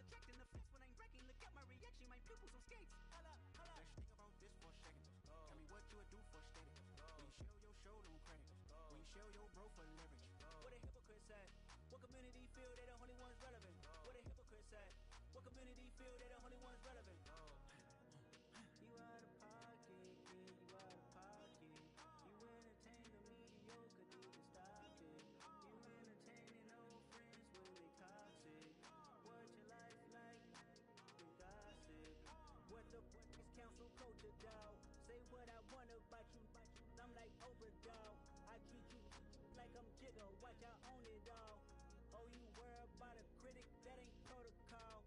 attracting the flex when I'm breaking. Look at my reaction, my pupils on skates. Holla, holla. Let's think about this for a second. Tell me what you would do for steady. When you show your show, don't credit. When you show your bro for leverage. What a hypocrite said. What community feel they the only ones relevant? What a hypocrite said. What community feel they the only ones relevant? You out of pocket, kid, you out of pocket. You entertain the mediocre, need to stop it. You entertaining old friends when they toxic. What your life like? You gossip. What the fuck is council culture, dog? Say what I want about you, I'm like Oprah, dog. I treat you like I'm Jigga, watch I own it all. Oh, you worry about a critic, that ain't protocol.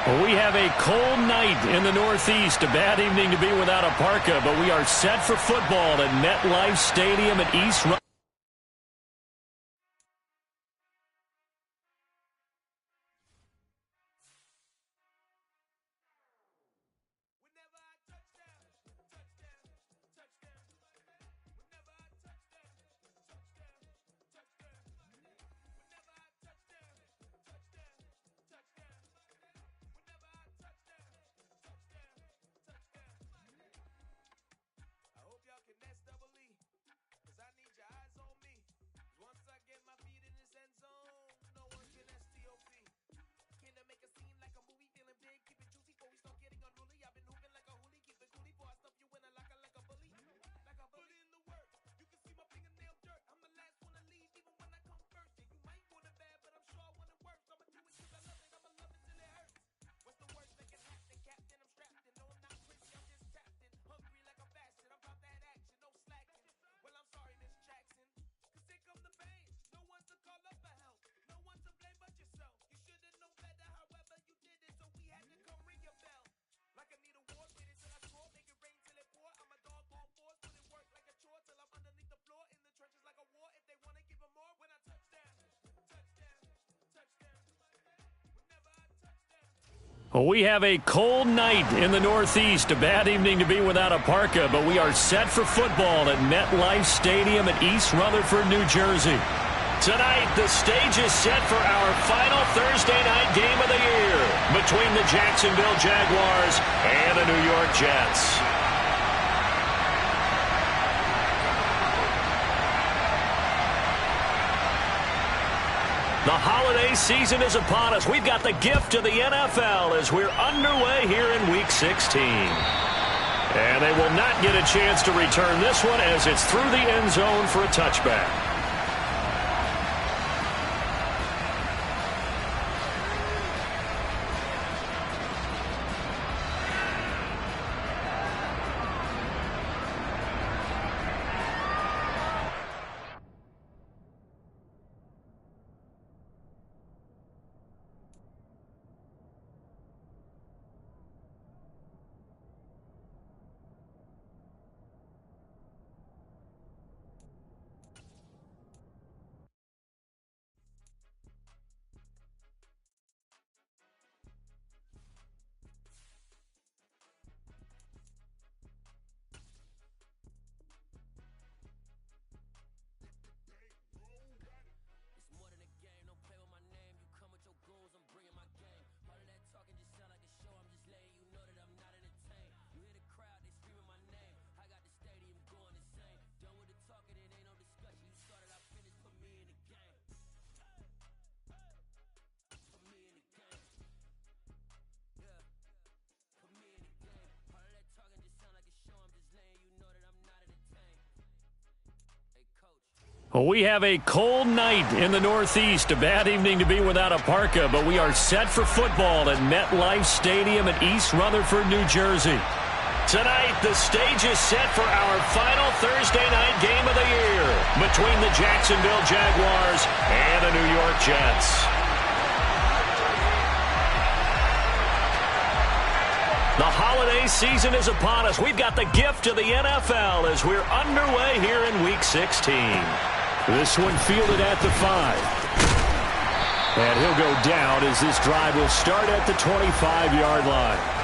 We have a cold night in the Northeast. A bad evening to be without a parka, but we are set for football at MetLife Stadium at East Run. We have a cold night in the Northeast. A bad evening to be without a parka, but we are set for football at MetLife Stadium at East Rutherford, New Jersey. Tonight, the stage is set for our final Thursday night game of the year between the Jacksonville Jaguars and the New York Jets. The holiday season is upon us. We've got the gift of the NFL as we're underway here in Week 16. And they will not get a chance to return this one as it's through the end zone for a touchback. We have a cold night in the Northeast. A bad evening to be without a parka, but we are set for football at MetLife Stadium at East Rutherford, New Jersey. Tonight, the stage is set for our final Thursday night game of the year between the Jacksonville Jaguars and the New York Jets. The holiday season is upon us. We've got the gift of the NFL as we're underway here in Week 16. This one fielded at the 5. And he'll go down as this drive will start at the 25-yard line.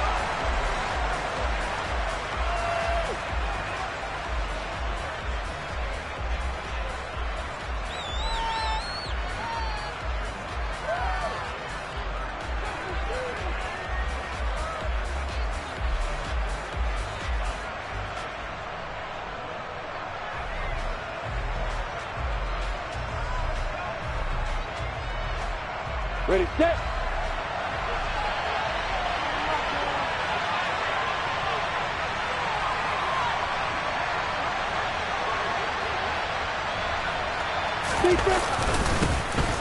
Ready, set.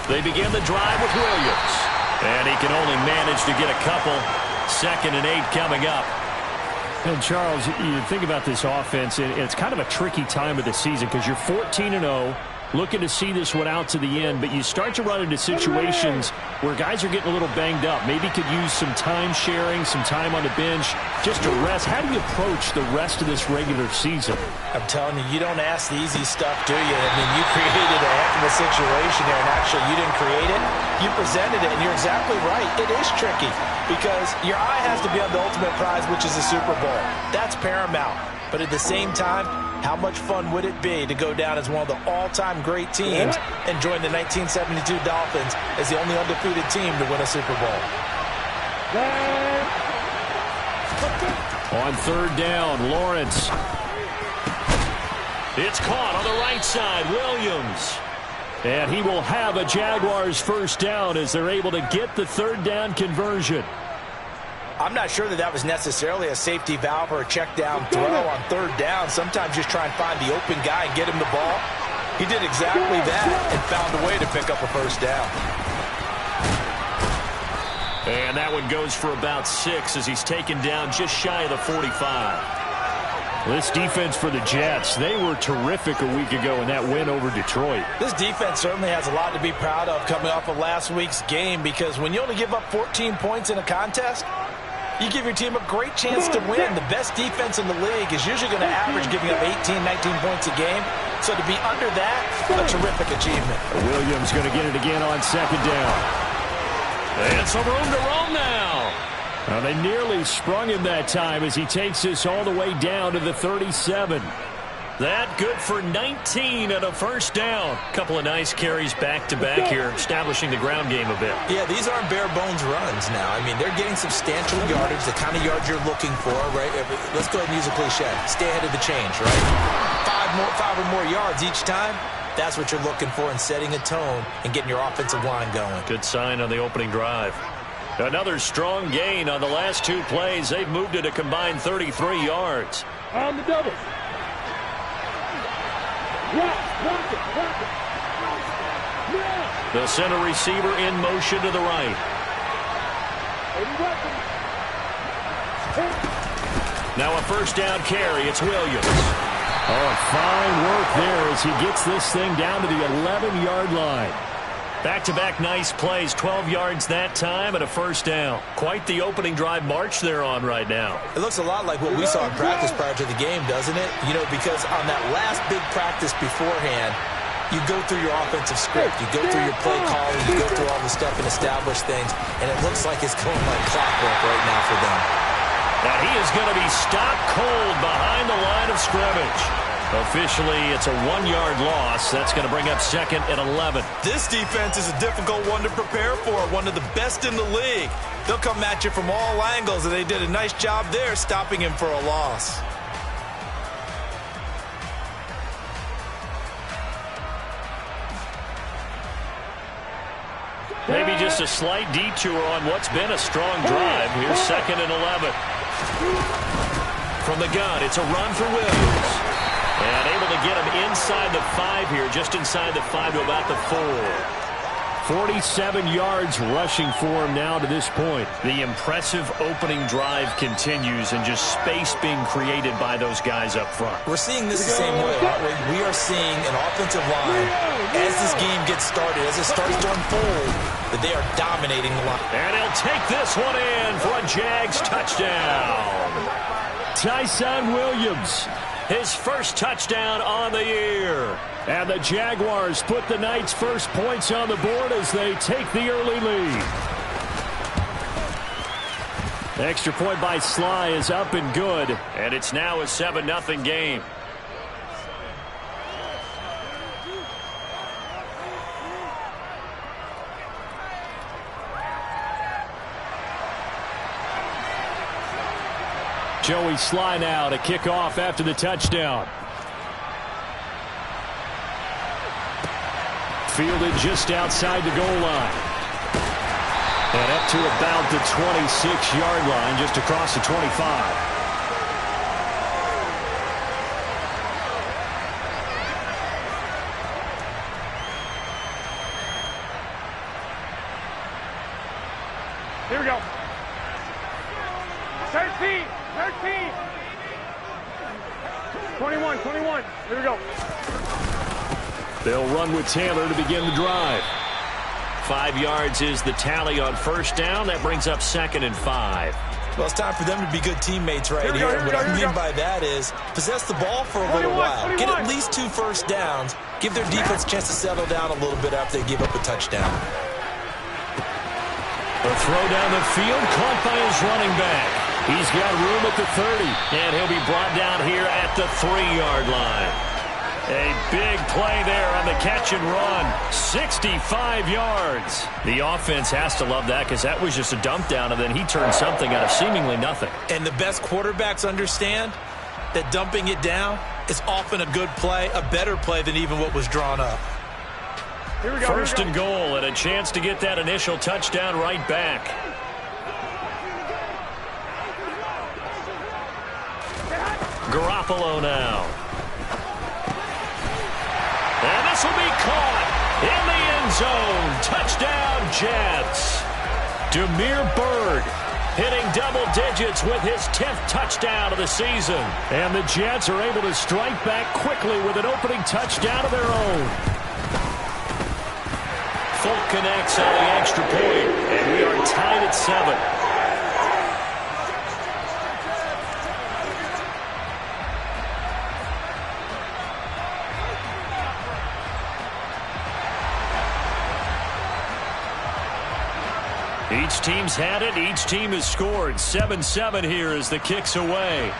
They begin the drive with Williams. And he can only manage to get a couple. 2nd and 8 coming up. And Charles, you think about this offense, and it's kind of a tricky time of the season because you're 14-0. looking to see this one out to the end, but you start to run into situations where guys are getting a little banged up. Maybe could use some time sharing, some time on the bench, just to rest. How do you approach the rest of this regular season? I'm telling you, you don't ask the easy stuff, do you? I mean, you created a heck of a situation there, and actually you didn't create it. You presented it, and you're exactly right. It is tricky because your eye has to be on the ultimate prize, which is the Super Bowl. That's paramount. But at the same time, how much fun would it be to go down as one of the all-time great teams and join the 1972 Dolphins as the only undefeated team to win a Super Bowl? On third down, Lawrence. It's caught on the right side, Williams. And he will have a Jaguars first down as they're able to get the third down conversion. I'm not sure that was necessarily a safety valve or a check down throw on third down. Sometimes just try and find the open guy and get him the ball. He did exactly that and found a way to pick up a first down. And that one goes for about 6 as he's taken down just shy of the 45. This defense for the Jets, they were terrific a week ago in that win over Detroit. This defense certainly has a lot to be proud of coming off of last week's game, because when you only give up 14 points in a contest, you give your team a great chance to win. The best defense in the league is usually going to average giving up 18, 19 points a game. So to be under that, a terrific achievement. Williams going to get it again on second down. And some room to roam now. Now they nearly sprung him that time as he takes this all the way down to the 37. That good for 19 and a first down. Couple of nice carries back-to-back here, establishing the ground game a bit. Yeah, these aren't bare-bones runs now. I mean, they're getting substantial yardage, the kind of yards you're looking for, right? Let's go ahead and use a cliche. Stay ahead of the change, right? Five or more yards each time. That's what you're looking for in setting a tone and getting your offensive line going. Good sign on the opening drive. Another strong gain on the last 2 plays. They've moved it a combined 33 yards. On the double. The center receiver in motion to the right. Now a first down carry. It's Williams. Oh, fine work there as he gets this thing down to the 11-yard line. Back-to-back nice plays, 12 yards that time and a first down. Quite the opening drive march they're on right now. It looks a lot like what we saw in practice prior to the game, doesn't it? You know, because on that last big practice beforehand, you go through your offensive script, you go through your play calling, you go through all the stuff and establish things, and it looks like it's going like clockwork right now for them. And he is going to be stopped cold behind the line of scrimmage. Officially, it's a 1-yard loss. That's going to bring up second and 11. This defense is a difficult one to prepare for, one of the best in the league. They'll come at you from all angles, and they did a nice job there stopping him for a loss. Maybe just a slight detour on what's been a strong drive. Here's second and 11. From the gun, it's a run for Williams. And able to get him inside the 5 here, just inside the 5 to about the 4. 47 yards rushing for him now to this point. The impressive opening drive continues and just space being created by those guys up front. We're seeing this the same way, aren't we? We are seeing an offensive line, as this game gets started, as it starts to unfold, that they are dominating the line. And he'll take this one in for a Jags touchdown. Tyson Williams, his first touchdown on the year. And the Jaguars put the Knights' first points on the board as they take the early lead. The extra point by Sly is up and good. And it's now a 7-0 game. Joey Sly now to kick off after the touchdown. Fielded just outside the goal line. And up to about the 26-yard line, just across the 25. Here we go. 13. 21. Here we go. They'll run with Taylor to begin the drive. 5 yards is the tally on first down. That brings up 2nd and 5. Well, it's time for them to be good teammates right here. What I mean by that is possess the ball for a little while. Get at least 2 first downs. Give their defense a chance to settle down a little bit after they give up a touchdown. A throw down the field, caught by his running back. He's got room at the 30, and he'll be brought down here at the 3-yard line. A big play there on the catch and run. 65 yards. The offense has to love that because that was just a dump down, and then he turned something out of seemingly nothing. And the best quarterbacks understand that dumping it down is often a good play, a better play than even what was drawn up. Here we go. First and goal, and a chance to get that initial touchdown right back. Garoppolo now. And this will be caught in the end zone. Touchdown, Jets. Damiere Byrd hitting double digits with his 10th touchdown of the season. And the Jets are able to strike back quickly with an opening touchdown of their own. Folk connects on the extra point, and we are tied at 7. Each team's had it. Each team has scored. 7-7 here as the kick's away.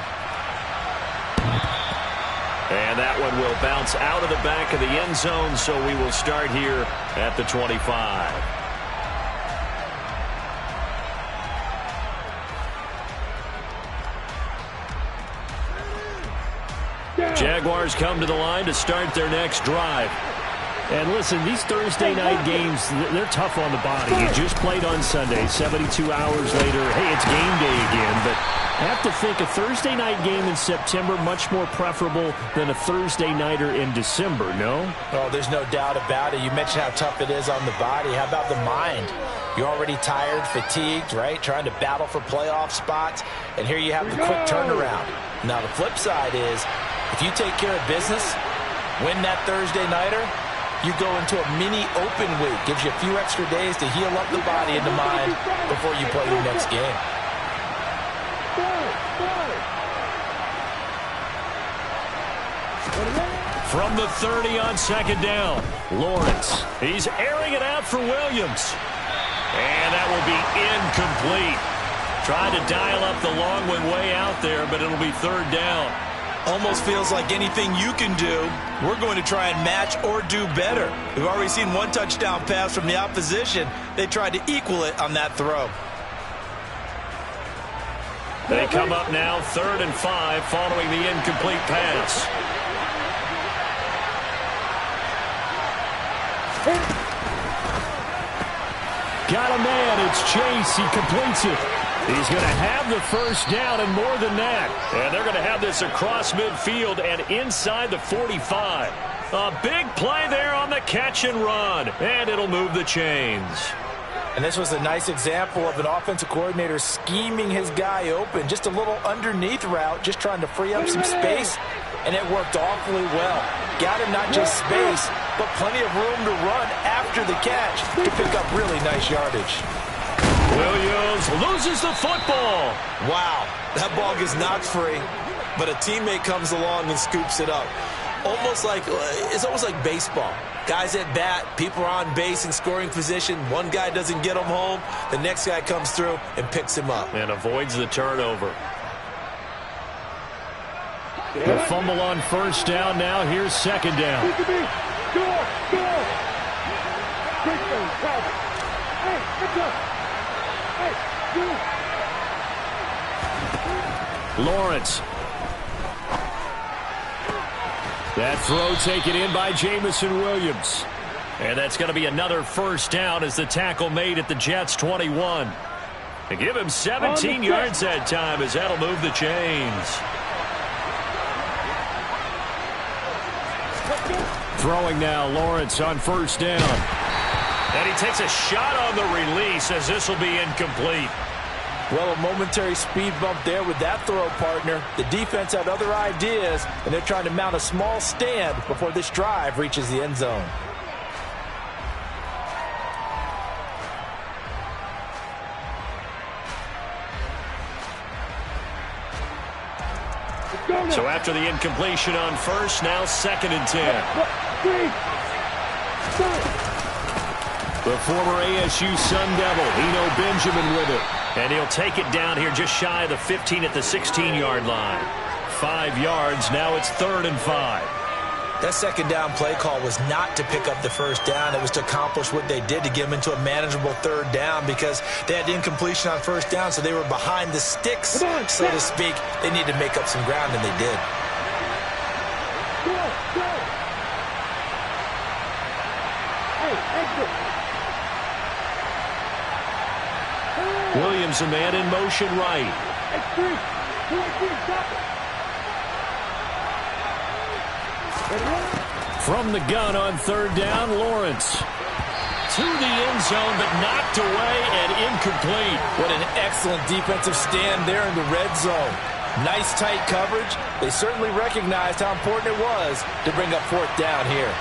And that one will bounce out of the back of the end zone, so we will start here at the 25. Jaguars come to the line to start their next drive. And listen, these Thursday night games, they're tough on the body. You just played on Sunday, 72 hours later. Hey, it's game day again, but I have to think a Thursday night game in September much more preferable than a Thursday nighter in December, no? Oh, there's no doubt about it. You mentioned how tough it is on the body. How about the mind? You're already tired, fatigued, right? Trying to battle for playoff spots, and here you have the quick turnaround. Now, the flip side is, if you take care of business, win that Thursday nighter, you go into a mini open week. Gives you a few extra days to heal up the body and the mind before you play your next game. From the 30 on second down, Lawrence. He's airing it out for Williams. And that will be incomplete. Tried to dial up the long one way out there, but it'll be 3rd down. Almost feels like anything you can do, we're going to try and match or do better. We've already seen one touchdown pass from the opposition. They tried to equal it on that throw. They come up now 3rd and 5 following the incomplete pass. Got a man. It's Chase. He completes it. He's going to have the first down and more than that. And they're going to have this across midfield and inside the 45. A big play there on the catch and run. And it'll move the chains. And this was a nice example of an offensive coordinator scheming his guy open. Just a little underneath route, just trying to free up some space. And it worked awfully well. Got him not just space, but plenty of room to run after the catch to pick up really nice yardage. Williams loses the football. Wow, that ball gets knocked free, but a teammate comes along and scoops it up. It's almost like baseball. Guys at bat, people are on base in scoring position. One guy doesn't get him home, the next guy comes through and picks him up. And avoids the turnover. The fumble on first down. Now here's second down. Lawrence. That throw taken in by Jamison Williams. And that's going to be another first down as the tackle made at the Jets' 21. They give him 17 yards that time as that'll move the chains. Throwing now, Lawrence on first down. And he takes a shot on the release as this will be incomplete. Well, a momentary speed bump there with that throw, partner. The defense had other ideas, and they're trying to mount a small stand before this drive reaches the end zone. So after the incompletion on first, now 2nd and 10. The former ASU Sun Devil, Eno Benjamin with it. And he'll take it down here just shy of the 15 at the 16-yard line. 5 yards, now it's 3rd and 5. That second down play call was not to pick up the first down. It was to accomplish what they did, to get them into a manageable 3rd down, because they had incompletion on first down, so they were behind the sticks, so to speak. They needed to make up some ground, and they did. Williams, a man in motion right. From the gun on 3rd down, Lawrence. To the end zone, but knocked away and incomplete. What an excellent defensive stand there in the red zone. Nice tight coverage. They certainly recognized how important it was to bring up 4th down here.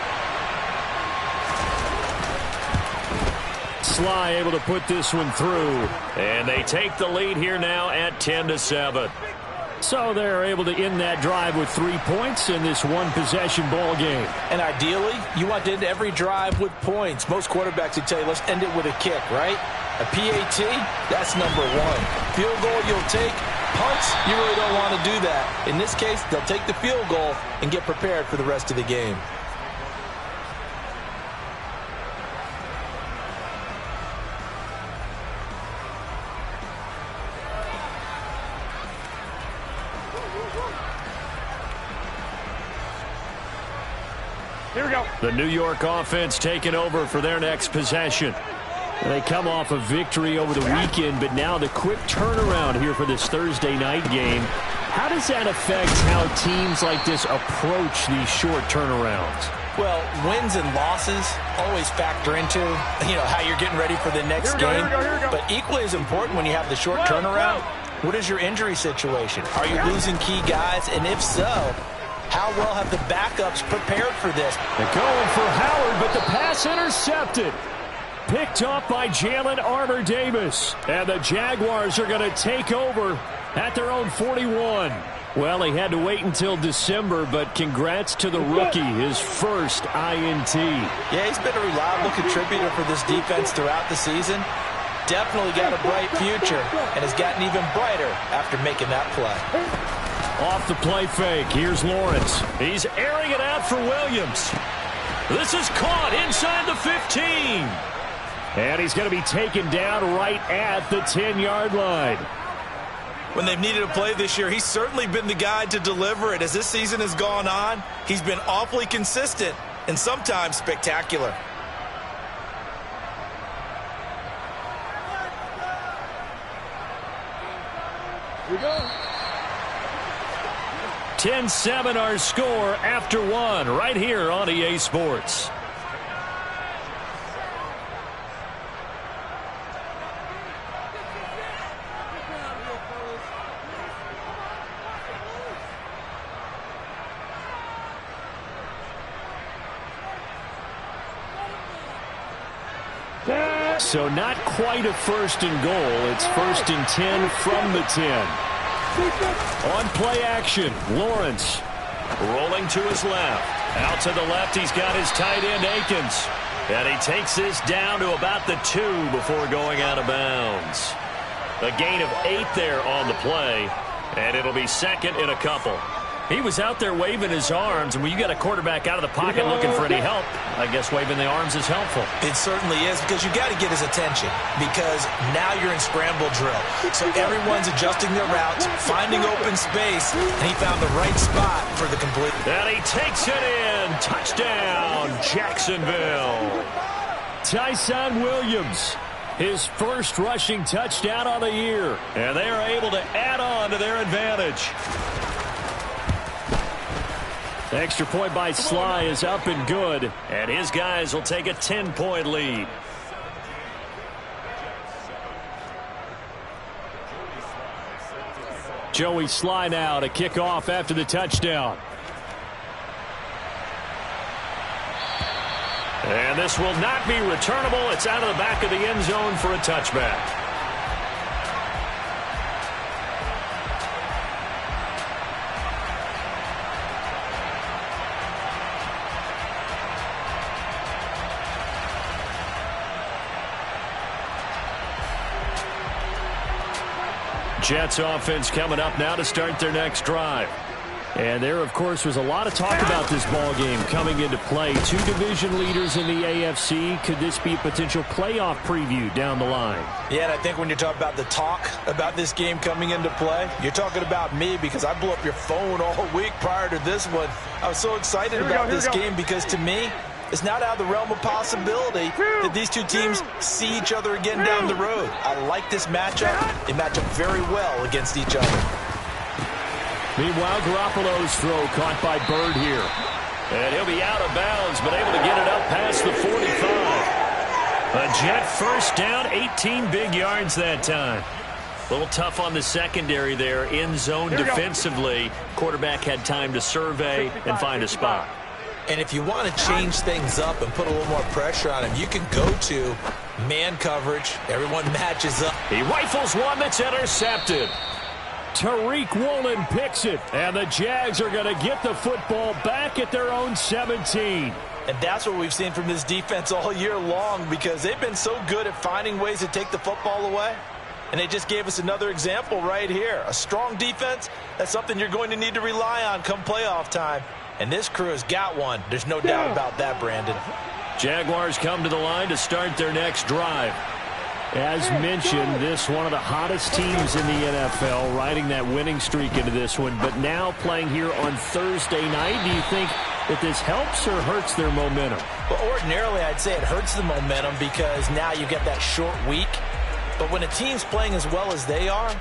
Sly able to put this one through. And they take the lead here now at 10-7. So they're able to end that drive with 3 points in this one-possession ball game. And ideally, you want to end every drive with points. Most quarterbacks would tell you, let's end it with a kick, right? A PAT, that's number 1. Field goal, you'll take. Punts, you really don't want to do that. In this case, they'll take the field goal and get prepared for the rest of the game. Here we go. The New York offense taking over for their next possession. They come off a victory over the weekend, but now the quick turnaround here for this Thursday night game. How does that affect how teams like this approach these short turnarounds? Well, wins and losses always factor into, how you're getting ready for the next game. Here we go. But equally as important when you have the short turnaround, what is your injury situation? Are you losing key guys? And if so, how well have the backups prepared for this? They're going for Howard, but the pass intercepted. Picked off by Jalen Armour-Davis. And the Jaguars are going to take over at their own 41. Well, he had to wait until December, but congrats to the rookie, his first INT. Yeah, he's been a reliable contributor for this defense throughout the season. Definitely got a bright future and has gotten even brighter after making that play. Off the play fake, here's Lawrence. He's airing it out for Williams. This is caught inside the 15. And he's going to be taken down right at the 10-yard line. When they've needed a play this year, he's certainly been the guy to deliver it. As this season has gone on, he's been awfully consistent and sometimes spectacular. Here we go. 10-7 our score after one right here on EA Sports. So not quite a 1st and goal. It's 1st and 10 from the 10. On play action, Lawrence rolling to his left. Out to the left, he's got his tight end, Akins. And he takes this down to about the 2 before going out of bounds. A gain of 8 there on the play, and it'll be 2nd and a couple. He was out there waving his arms, and when you got a quarterback out of the pocket looking for any help, I guess waving the arms is helpful. It certainly is, because you got to get his attention, because now you're in scramble drill. So everyone's adjusting their routes, finding open space, and he found the right spot for the complete. And he takes it in. Touchdown, Jacksonville. Tyson Williams, his first rushing touchdown on the year. And they are able to add on to their advantage. The extra point by Sly is up and good, and his guys will take a 10-point lead. Joey Sly now to kick off after the touchdown. And this will not be returnable. It's out of the back of the end zone for a touchback. Jets offense coming up now to start their next drive. And there, of course, was a lot of talk about this ball game coming into play. Two division leaders in the AFC. Could this be a potential playoff preview down the line? Yeah, and I think when you're talking about the talk about this game coming into play, you're talking about me because I blew up your phone all week prior to this one. I was so excited about this game because, to me, it's not out of the realm of possibility that these two teams see each other again down the road. I like this matchup. They match up very well against each other. Meanwhile, Garoppolo's throw caught by Bird here. And he'll be out of bounds, but able to get it up past the 45. A Jet first down, 18 big yards that time. A little tough on the secondary there, in zone defensively. Quarterback had time to survey and find a spot. And if you want to change things up and put a little more pressure on him, you can go to man coverage. Everyone matches up. He rifles one that's intercepted. Tariq Woolen picks it, and the Jags are going to get the football back at their own 17. And that's what we've seen from this defense all year long because they've been so good at finding ways to take the football away. And they just gave us another example right here. A strong defense, that's something you're going to need to rely on come playoff time. And this crew has got one. There's no doubt about that, Brandon. Jaguars come to the line to start their next drive. As mentioned, this one of the hottest teams in the NFL, riding that winning streak into this one, but now playing here on Thursday night. Do you think that this helps or hurts their momentum? Well, ordinarily, I'd say it hurts the momentum because now you get that short week. But when a team's playing as well as they are,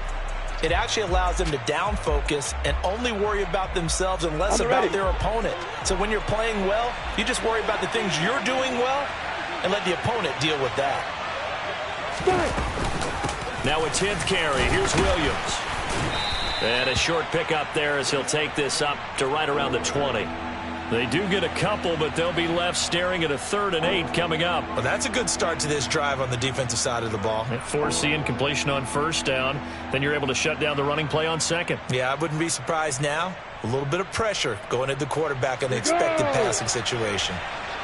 it actually allows them to down focus and only worry about themselves and less about their opponent. So when you're playing well, you just worry about the things you're doing well and let the opponent deal with that. Now a 10th carry. Here's Williams. And a short pickup there as he'll take this up to right around the 20. They do get a couple, but they'll be left staring at a 3rd and 8 coming up. Well, that's a good start to this drive on the defensive side of the ball. Force incompletion on first down. Then you're able to shut down the running play on second. Yeah, I wouldn't be surprised now. A little bit of pressure going at the quarterback in the expected passing situation.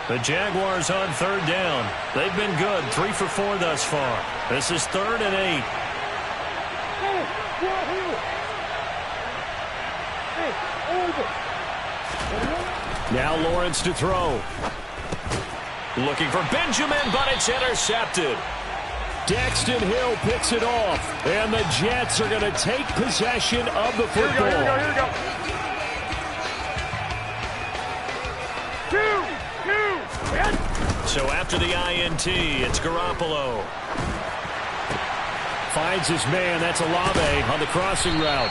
The Jaguars on 3rd down. They've been good, 3 for 4 thus far. This is 3rd and 8. Now Lawrence to throw. Looking for Benjamin, but it's intercepted. Daxton Hill picks it off, and the Jets are going to take possession of the football. Here we go. 2. So after the INT, it's Garoppolo. Finds his man, that's Olave on the crossing route.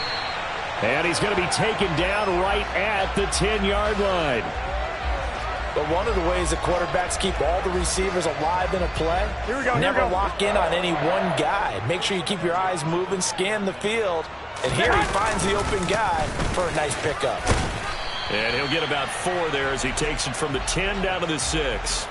And he's going to be taken down right at the 10-yard line. But one of the ways the quarterbacks keep all the receivers alive in a play, never lock in on any one guy. Make sure you keep your eyes moving, scan the field. And here he finds the open guy for a nice pickup. And he'll get about 4 there as he takes it from the 10 down to the 6.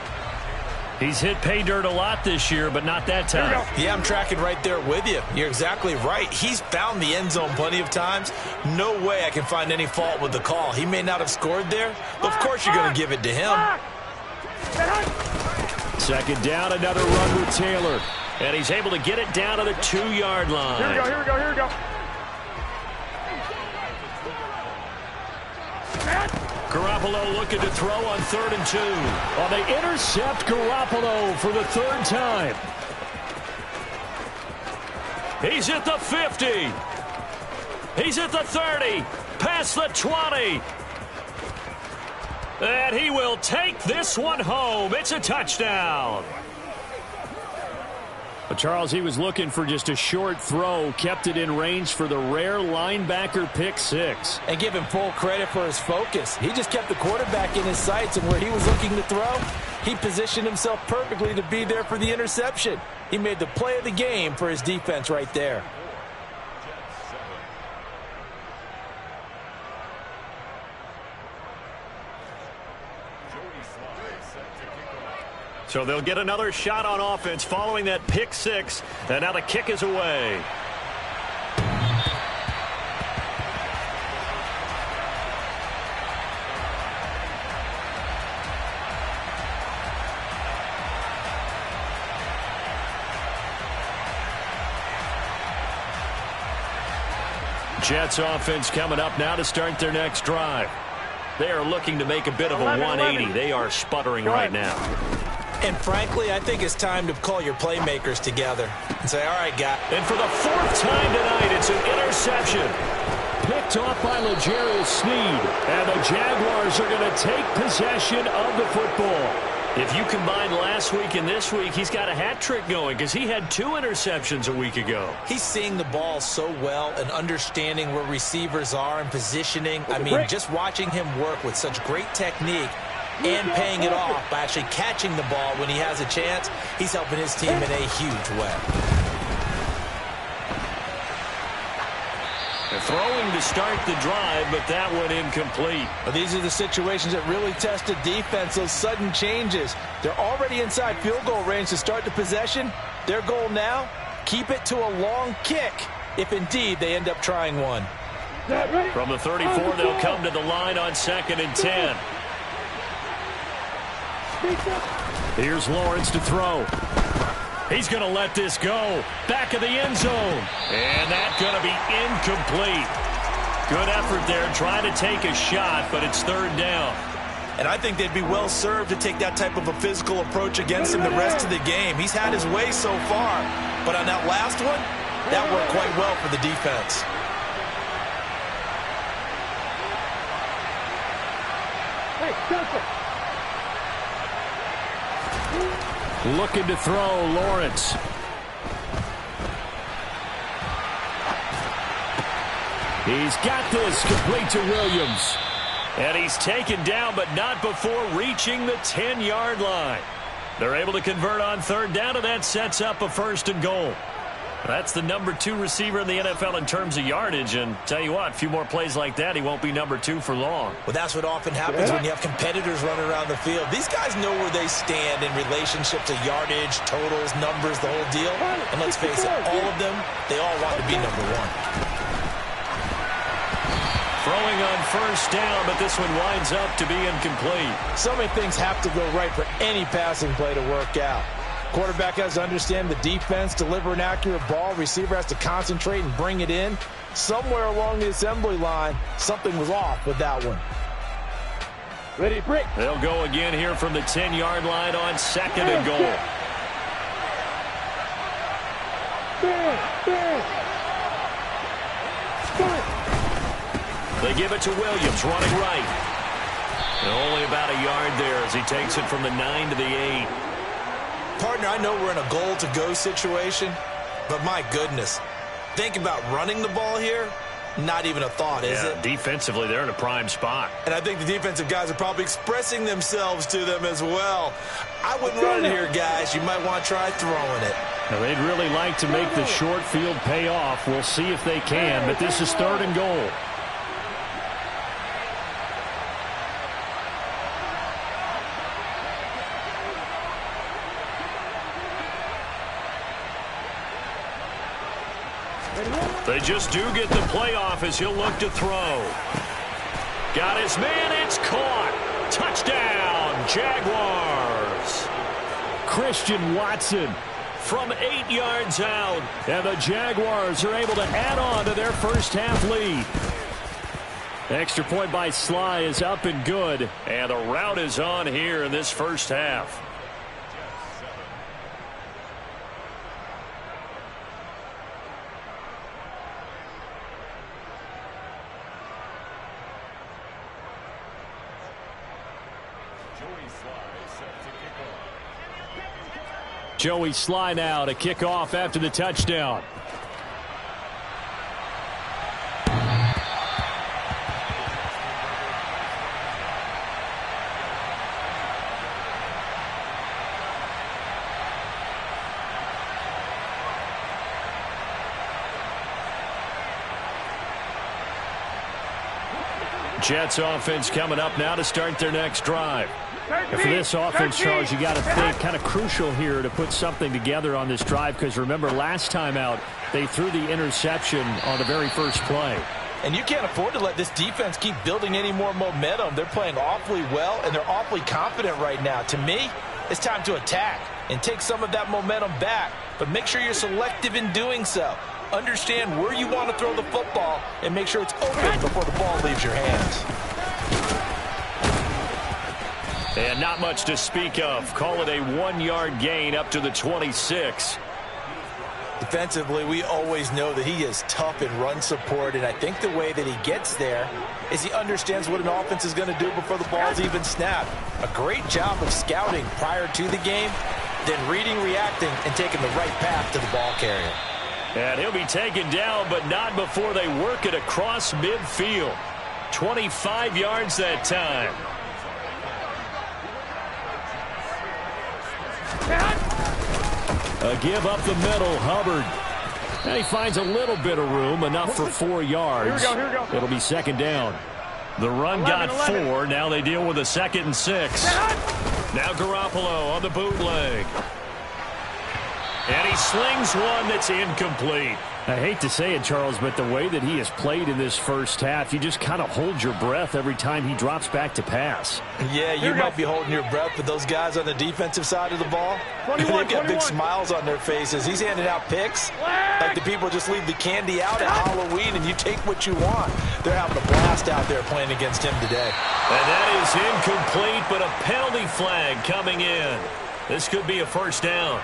He's hit pay dirt a lot this year, but not that time. Yeah, I'm tracking right there with you. You're exactly right. He's found the end zone plenty of times. No way I can find any fault with the call. He may not have scored there, but of course you're going to give it to him. 2nd down, another run with Taylor. And he's able to get it down to the 2-yard line. Here we go. Garoppolo looking to throw on 3rd and 2. Well, they intercept Garoppolo for the 3rd time. He's at the 50. He's at the 30. Past the 20. And he will take this one home. It's a touchdown. But Charles, he was looking for just a short throw, kept it in range for the rare linebacker pick 6. And give him full credit for his focus. He just kept the quarterback in his sights, and where he was looking to throw, he positioned himself perfectly to be there for the interception. He made the play of the game for his defense right there. So they'll get another shot on offense following that pick six. And now the kick is away. Jets offense coming up now to start their next drive. They are looking to make a bit of a 180. They are sputtering right now. And frankly, I think it's time to call your playmakers together and say, all right, guys. And for the fourth time tonight, it's an interception. Picked off by L'Jarius Sneed. And the Jaguars are going to take possession of the football. If you combine last week and this week, he's got a hat trick going because he had 2 interceptions a week ago. He's seeing the ball so well and understanding where receivers are and positioning. I mean, just watching him work with such great technique and paying it off by actually catching the ball when he has a chance, he's helping his team in a huge way. Throwing to start the drive, but that one incomplete. Well, these are the situations that really test the defense, those sudden changes. They're already inside field goal range to start the possession. Their goal now, keep it to a long kick, if indeed they end up trying one. From the 34, they'll come to the line on 2nd and 10. Here's Lawrence to throw. He's going to let this go. Back of the end zone. And that's going to be incomplete. Good effort there trying to take a shot, but it's 3rd down. And I think they'd be well served to take that type of a physical approach against him the rest of the game. He's had his way so far. But on that last one, that worked quite well for the defense. Hey, Johnson. Looking to throw, Lawrence. He's got this complete to Williams. And he's taken down, but not before reaching the 10-yard line. They're able to convert on 3rd down, and that sets up a 1st and goal. That's the number 2 receiver in the NFL in terms of yardage. And tell you what, a few more plays like that, he won't be number 2 for long. Well, that's what often happens when you have competitors running around the field. These guys know where they stand in relationship to yardage, totals, numbers, the whole deal. And let's face it, all of them, they all want to be number 1. Throwing on 1st down, but this one winds up to be incomplete. So many things have to go right for any passing play to work out. Quarterback has to understand the defense, deliver an accurate ball. Receiver has to concentrate and bring it in. Somewhere along the assembly line, something was off with that one. Ready, break. They'll go again here from the 10-yard line on 2nd and goal. They give it to Williams, running right. And only about a yard there as he takes it from the 9 to the 8. Partner, I know we're in a goal-to-go situation, but my goodness, think about running the ball here. Not even a thought, is it? Defensively, they're in a prime spot. And I think the defensive guys are probably expressing themselves to them as well. I wouldn't run it here, guys. You might want to try throwing it. Now, they'd really like to make the short field pay off. We'll see if they can, but this is 3rd and goal. They just do get the playoff as he'll look to throw. Got his man, it's caught. Touchdown, Jaguars. Christian Watson from 8 yards out. And the Jaguars are able to add on to their first half lead. Extra point by Sly is up and good. And the route is on here in this first half. Joey Sly now to kick off after the touchdown. Jets offense coming up now to start their next drive. And for this offense, Charles, you got to think kind of crucial here to put something together on this drive, because remember last time out they threw the interception on the very first play. And you can't afford to let this defense keep building any more momentum. They're playing awfully well, and they're awfully confident right now. To me, it's time to attack and take some of that momentum back. But make sure you're selective in doing so. Understand where you want to throw the football and make sure it's open before the ball leaves your hands. And not much to speak of. Call it a 1-yard gain up to the 26. Defensively, we always know that he is tough in run support, and I think the way that he gets there is he understands what an offense is going to do before the ball's even snapped. A great job of scouting prior to the game, then reading, reacting, and taking the right path to the ball carrier. And he'll be taken down, but not before they work it across midfield. 25 yards that time. A give up the middle, Hubbard. And he finds a little bit of room, enough for 4 yards. Here we go. It'll be second down. The run 11, got 11. 4. Now they deal with a 2nd and 6. Now Garoppolo on the bootleg. And he slings one that's incomplete. I hate to say it, Charles, but the way that he has played in this first half, you just kind of hold your breath every time he drops back to pass. Yeah, you might be holding your breath, but those guys on the defensive side of the ball, they've got big smiles on their faces. He's handing out picks like the people just leave the candy out at Halloween and you take what you want. They're having a blast out there playing against him today. And that is incomplete, but a penalty flag coming in. This could be a first down.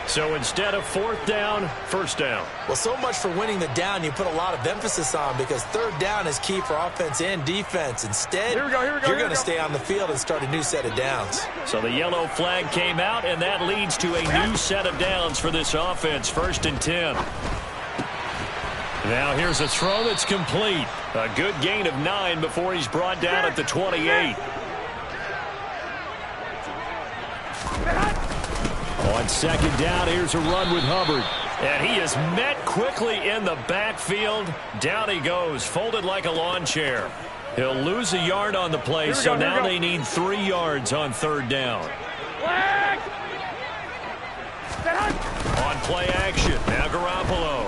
So instead of 4th down, first down. Well, so much for winning the down you put a lot of emphasis on, because 3rd down is key for offense and defense. Instead, you're going to stay on the field and start a new set of downs. So the yellow flag came out, and that leads to a new set of downs for this offense. 1st and 10. Now here's a throw that's complete. A good gain of 9 before he's brought down at the 28. On 2nd down, here's a run with Hubbard. And he is met quickly in the backfield. Down he goes, folded like a lawn chair. He'll lose a yard on the play, so now they need 3 yards on 3rd down. On play action, now Garoppolo.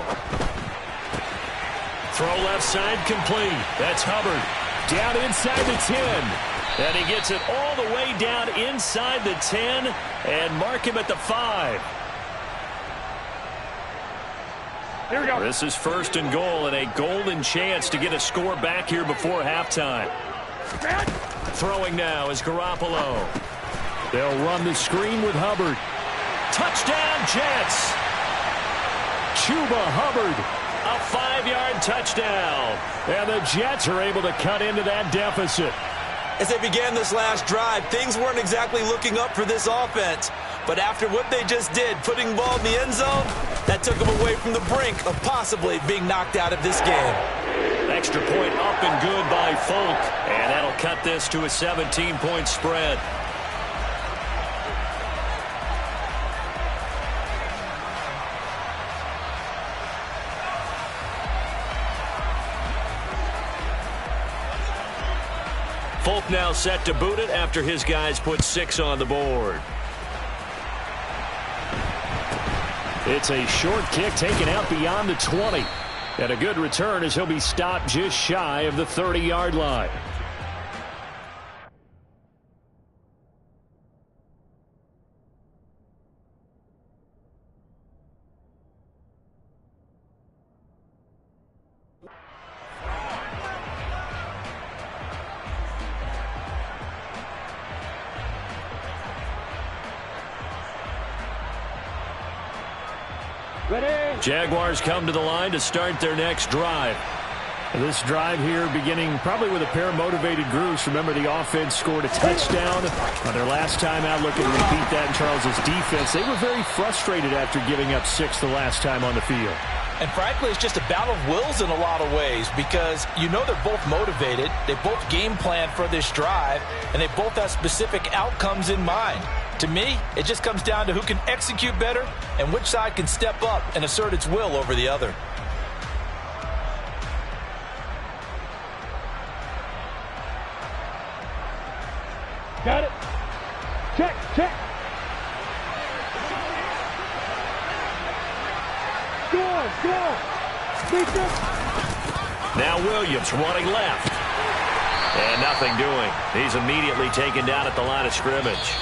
Throw left side complete. That's Hubbard. Down inside the 10. And he gets it all the way down inside the 10 and mark him at the 5. Here we go. This is 1st and goal, and a golden chance to get a score back here before halftime. Throwing now is Garoppolo. They'll run the screen with Hubbard. Touchdown, Jets. Chuba Hubbard, a 5-yard touchdown. And the Jets are able to cut into that deficit. As they began this last drive, things weren't exactly looking up for this offense. But after what they just did, putting the ball in the end zone, that took them away from the brink of possibly being knocked out of this game. Extra point up and good by Folk. And that'll cut this to a 17-point spread. Folk now set to boot it after his guys put 6 on the board. It's a short kick taken out beyond the 20. And a good return as he'll be stopped just shy of the 30-yard line. Ready? Jaguars come to the line to start their next drive. This drive here beginning probably with a pair of motivated groups. Remember, the offense scored a touchdown on their last time out. Looking to repeat that in Charles's defense. They were very frustrated after giving up 6 the last time on the field. And frankly, it's just a battle of wills in a lot of ways, because you know they're both motivated. They both game plan for this drive, and they both have specific outcomes in mind. To me, it just comes down to who can execute better and which side can step up and assert its will over the other. Got it. Now Williams running left. And nothing doing. He's immediately taken down at the line of scrimmage.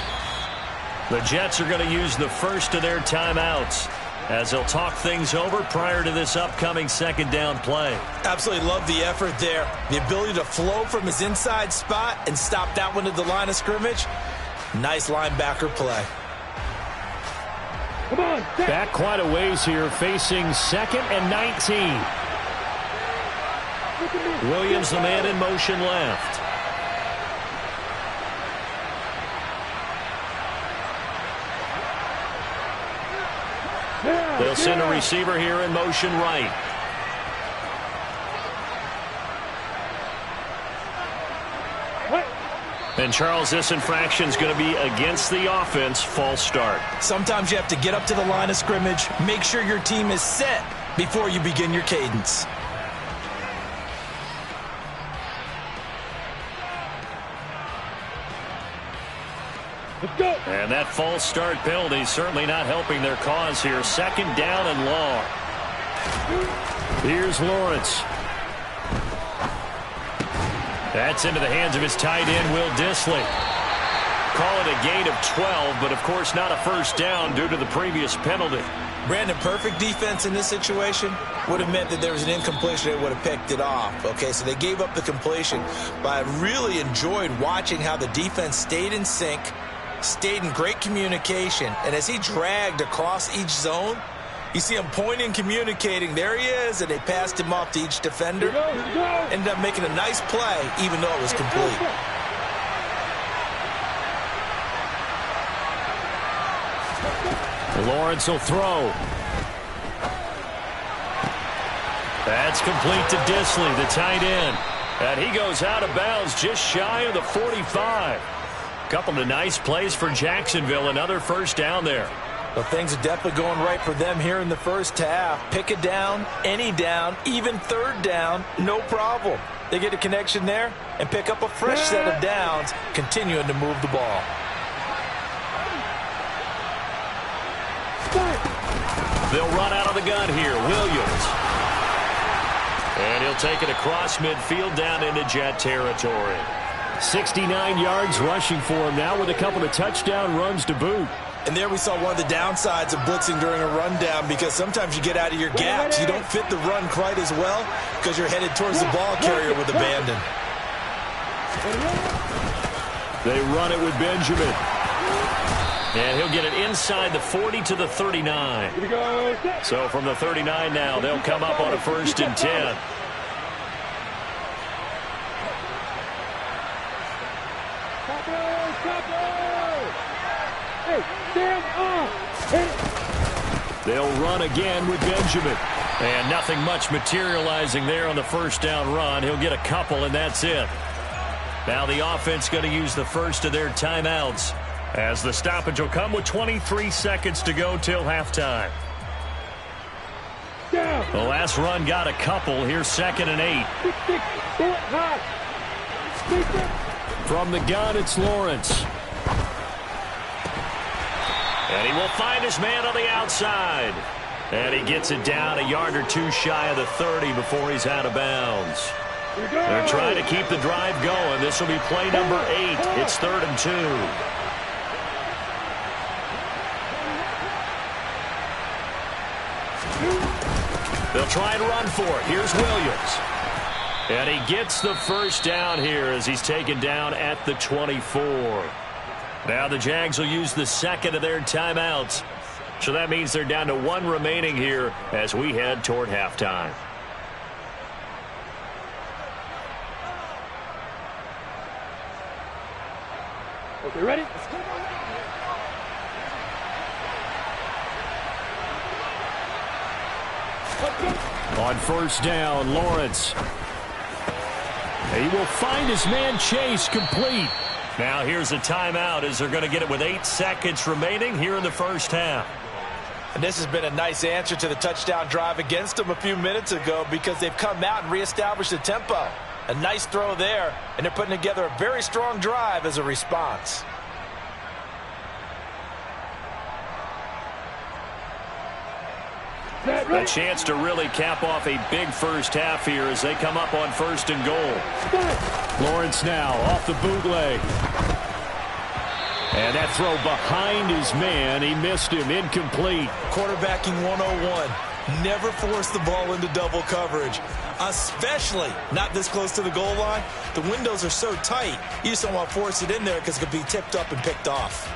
The Jets are going to use the first of their timeouts as they'll talk things over prior to this upcoming second down play. Absolutely love the effort there. The ability to flow from his inside spot and stop that one at the line of scrimmage. Nice linebacker play. Come on, back quite a ways here, facing second and 19. Williams, the man in motion left. They'll send a receiver here in motion right. And Charles, this infraction is going to be against the offense. False start. Sometimes you have to get up to the line of scrimmage, make sure your team is set before you begin your cadence. And that false start penalty is certainly not helping their cause here. Second down and long. Here's Lawrence. That's into the hands of his tight end, Will Dissly. Call it a gain of 12, but of course not a first down due to the previous penalty. Brandon, perfect defense in this situation would have meant that there was an incompletion. They would have picked it off. Okay, so they gave up the completion, but I really enjoyed watching how the defense stayed in sync, stayed in great communication, and as he dragged across each zone, you see him pointing, communicating. There he is, and they passed him off to each defender. Ended up making a nice play, even though it was complete. Lawrence will throw. That's complete to Dissly, the tight end. And he goes out of bounds just shy of the 45. Couple of nice plays for Jacksonville. Another first down there. Well, things are definitely going right for them here in the first half. Pick a down, any down, even third down, no problem. They get a connection there and pick up a fresh set of downs, continuing to move the ball. They'll run out of the gun here. Williams. And he'll take it across midfield down into Jet territory. 69 yards rushing for him now with a couple of touchdown runs to boot. And there we saw one of the downsides of blitzing during a rundown, because sometimes you get out of your gaps. You don't fit the run quite as well because you're headed towards the ball carrier with abandon. They run it with Benjamin. And he'll get it inside the 40 to the 39. So from the 39 now, they'll come up on a 1st and 10. They'll run again with Benjamin. And nothing much materializing there on the first down run. He'll get a couple, and that's it. Now the offense going to use the first of their timeouts, as the stoppage will come with 23 seconds to go till halftime. The last run got a couple. Here's 2nd and 8. From the gun, it's Lawrence. And he will find his man on the outside. And he gets it down a yard or two shy of the 30 before he's out of bounds. They're trying to keep the drive going. This will be play number 8. It's 3rd and 2. They'll try and run for it. Here's Williams. And he gets the first down here as he's taken down at the 24. Now the Jags will use the second of their timeouts. So that means they're down to 1 remaining here as we head toward halftime. Okay, ready? On first down, Lawrence. He will find his man Chase, complete. Now here's a timeout as they're going to get it with 8 seconds remaining here in the first half. And this has been a nice answer to the touchdown drive against them a few minutes ago, because they've come out and reestablished the tempo. A nice throw there, and they're putting together a very strong drive as a response. A chance to really cap off a big first half here as they come up on 1st and goal. Lawrence now off the bootleg. And that throw behind his man. He missed him. Incomplete. Quarterbacking 101. Never force the ball into double coverage, especially not this close to the goal line. The windows are so tight, you just don't want to force it in there because it could be tipped up and picked off.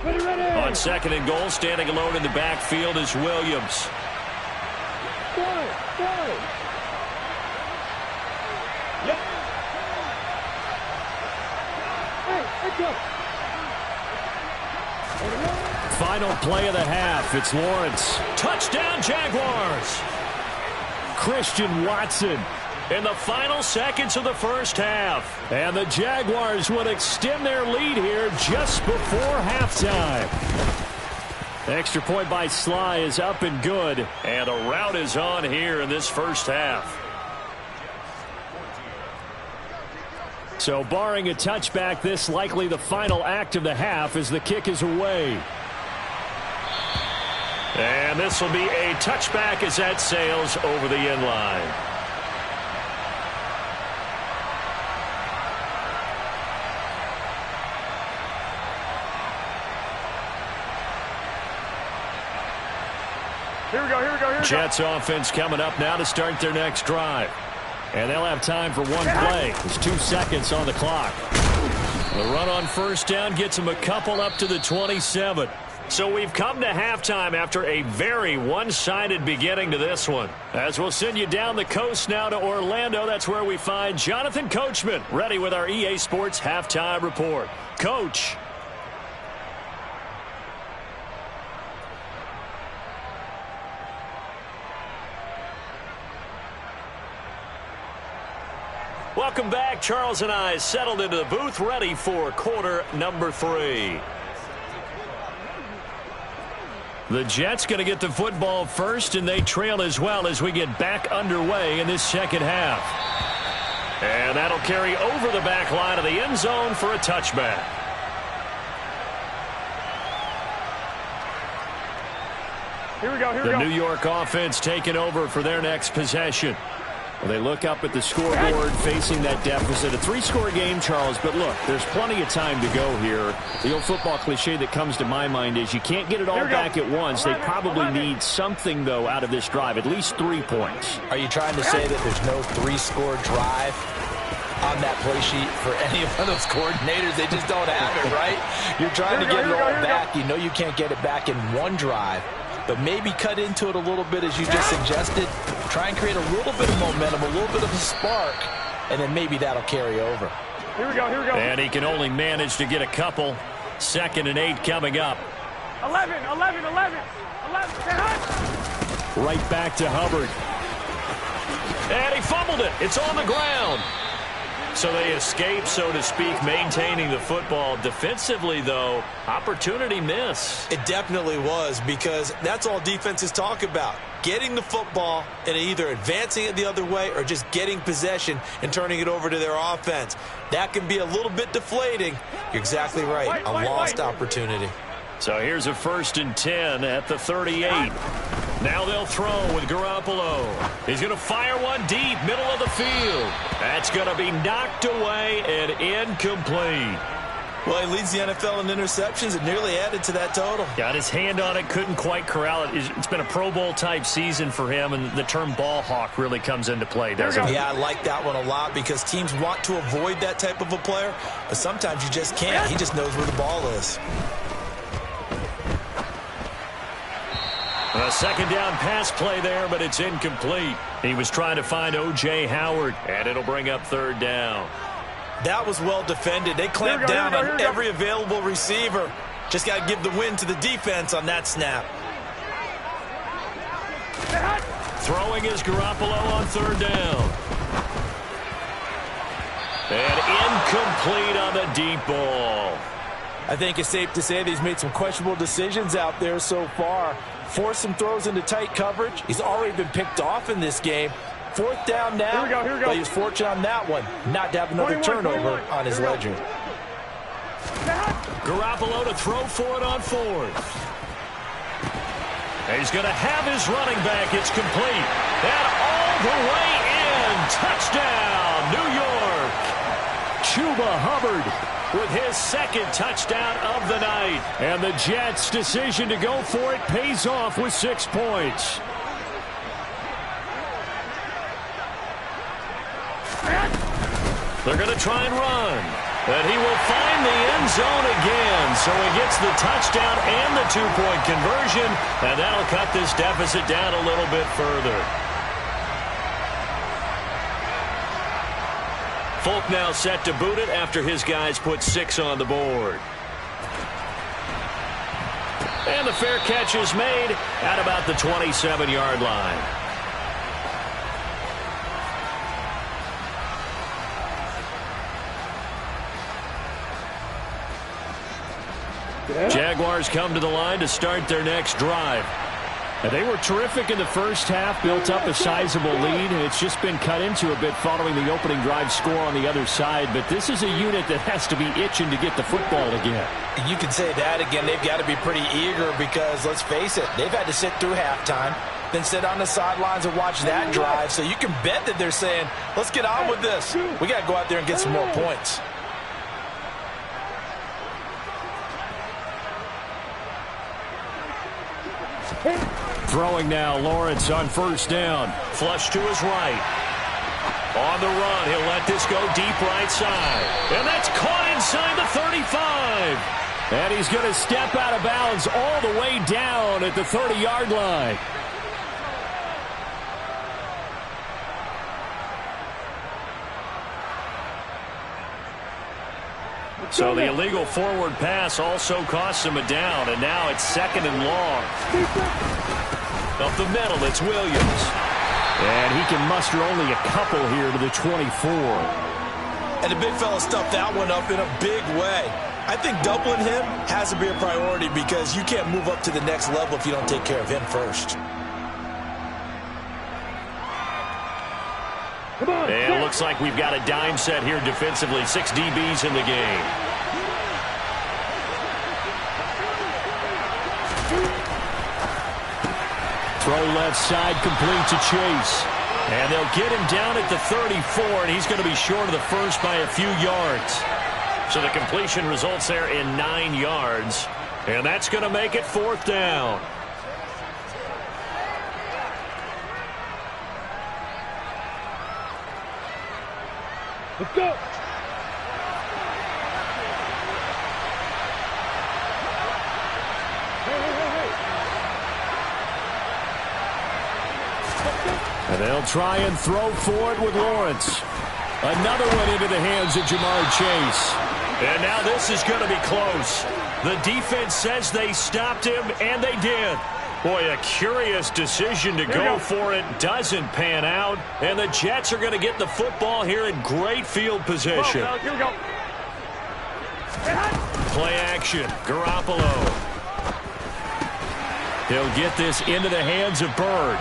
On 2nd and goal, standing alone in the backfield is Williams. Final play of the half. It's Lawrence. Touchdown, Jaguars! Christian Watson In the final seconds of the first half. And the Jaguars would extend their lead here just before halftime. Extra point by Sly is up and good. And a rout is on here in this first half. So barring a touchback, this likely the final act of the half as the kick is away. And this will be a touchback as that sails over the end line. Here we go. Jets offense coming up now to start their next drive. And they'll have time for one play. There's 2 seconds on the clock. The run on first down gets them a couple up to the 27. So we've come to halftime after a very one-sided beginning to this one. As we'll send you down the coast now to Orlando, that's where we find Jonathan Coachman ready with our EA Sports Halftime Report. Coach. Welcome back. Charles and I settled into the booth ready for quarter number 3. The Jets going to get the football first, and they trail as well as we get back underway in this second half. And that'll carry over the back line of the end zone for a touchback. Here we go. The New York offense taking over for their next possession. Well, they look up at the scoreboard facing that deficit. A 3-score game, Charles, but look, there's plenty of time to go here. The old football cliche that comes to my mind is you can't get it all back at once. They probably need something, though, out of this drive, at least 3 points. Are you trying to say that there's no 3-score drive on that play sheet for any of those coordinators? They just don't have it, right? You're trying to get it all back. You know you can't get it back in one drive. But maybe cut into it a little bit as you just suggested. Try and create a little bit of momentum, a little bit of a spark, and then maybe that'll carry over. Here we go. And he can only manage to get a couple. 2nd and 8 coming up. 11. Right back to Hubbard. And he fumbled it. It's on the ground. So they escape, so to speak, maintaining the football. Defensively, though, opportunity miss. It definitely was, because that's all defenses talk about. Getting the football and either advancing it the other way or just getting possession and turning it over to their offense. That can be a little bit deflating. You're exactly right. A lost opportunity. So here's a 1st and 10 at the 38. Now they'll throw with Garoppolo. He's going to fire one deep, middle of the field. That's going to be knocked away and incomplete. Well, he leads the NFL in interceptions and nearly added to that total. Got his hand on it, couldn't quite corral it. It's been a Pro Bowl-type season for him, and the term ball hawk really comes into play, doesn't it? Yeah, I like that one a lot because teams want to avoid that type of a player, but sometimes you just can't. He just knows where the ball is. A 2nd down pass play there, but it's incomplete. He was trying to find O.J. Howard, and it'll bring up 3rd down. That was well defended. They clamped down on every available receiver. Just got to give the win to the defense on that snap. Throwing is Garoppolo on 3rd down. And incomplete on the deep ball. I think it's safe to say that he's made some questionable decisions out there so far. Forced some throws into tight coverage. He's already been picked off in this game. 4th down now, Here we go. but he was fortunate on that one not to have another 21, turnover 21. on his ledger. Garoppolo to throw for it on 4th. He's going to have his running back. It's complete. And all the way in. Touchdown, New York. Chuba Hubbard with his 2nd touchdown of the night. And the Jets' decision to go for it pays off with 6 points. They're going to try and run. And he will find the end zone again. So he gets the touchdown and the 2-point conversion. And that'll cut this deficit down a little bit further. Folk now set to boot it after his guys put 6 on the board. And the fair catch is made at about the 27-yard line. Jaguars come to the line to start their next drive. And they were terrific in the first half, built up a sizable lead, and it's just been cut into a bit following the opening drive score on the other side. But this is a unit that has to be itching to get the football again. You can say that again. They've got to be pretty eager because, let's face it, they've had to sit through halftime, then sit on the sidelines and watch that drive. So you can bet that they're saying, let's get on with this. We got to go out there and get some more points. Throwing now, Lawrence on 1st down. Flush to his right. On the run, he'll let this go deep right side. And that's caught inside the 35. And he's going to step out of bounds all the way down at the 30-yard line. So the illegal forward pass also costs him a down, and now it's 2nd and long. Up the middle, it's Williams. And he can muster only a couple here to the 24. And the big fella stuffed that one up in a big way. I think doubling him has to be a priority because you can't move up to the next level if you don't take care of him first. And it looks like we've got a dime set here defensively. 6 DBs in the game. Throw left side, complete to Chase. And they'll get him down at the 34, and he's going to be short of the first by a few yards. So the completion results there in 9 yards. And that's going to make it 4th down. Let's go. And they'll try and throw for it with Lawrence. Another one into the hands of Jamar Chase. And now this is going to be close. The defense says they stopped him, and they did. Boy, a curious decision to go for it. Doesn't pan out. And the Jets are going to get the football here in great field position. Here we go. Play action. Garoppolo. He'll get this into the hands of Bird.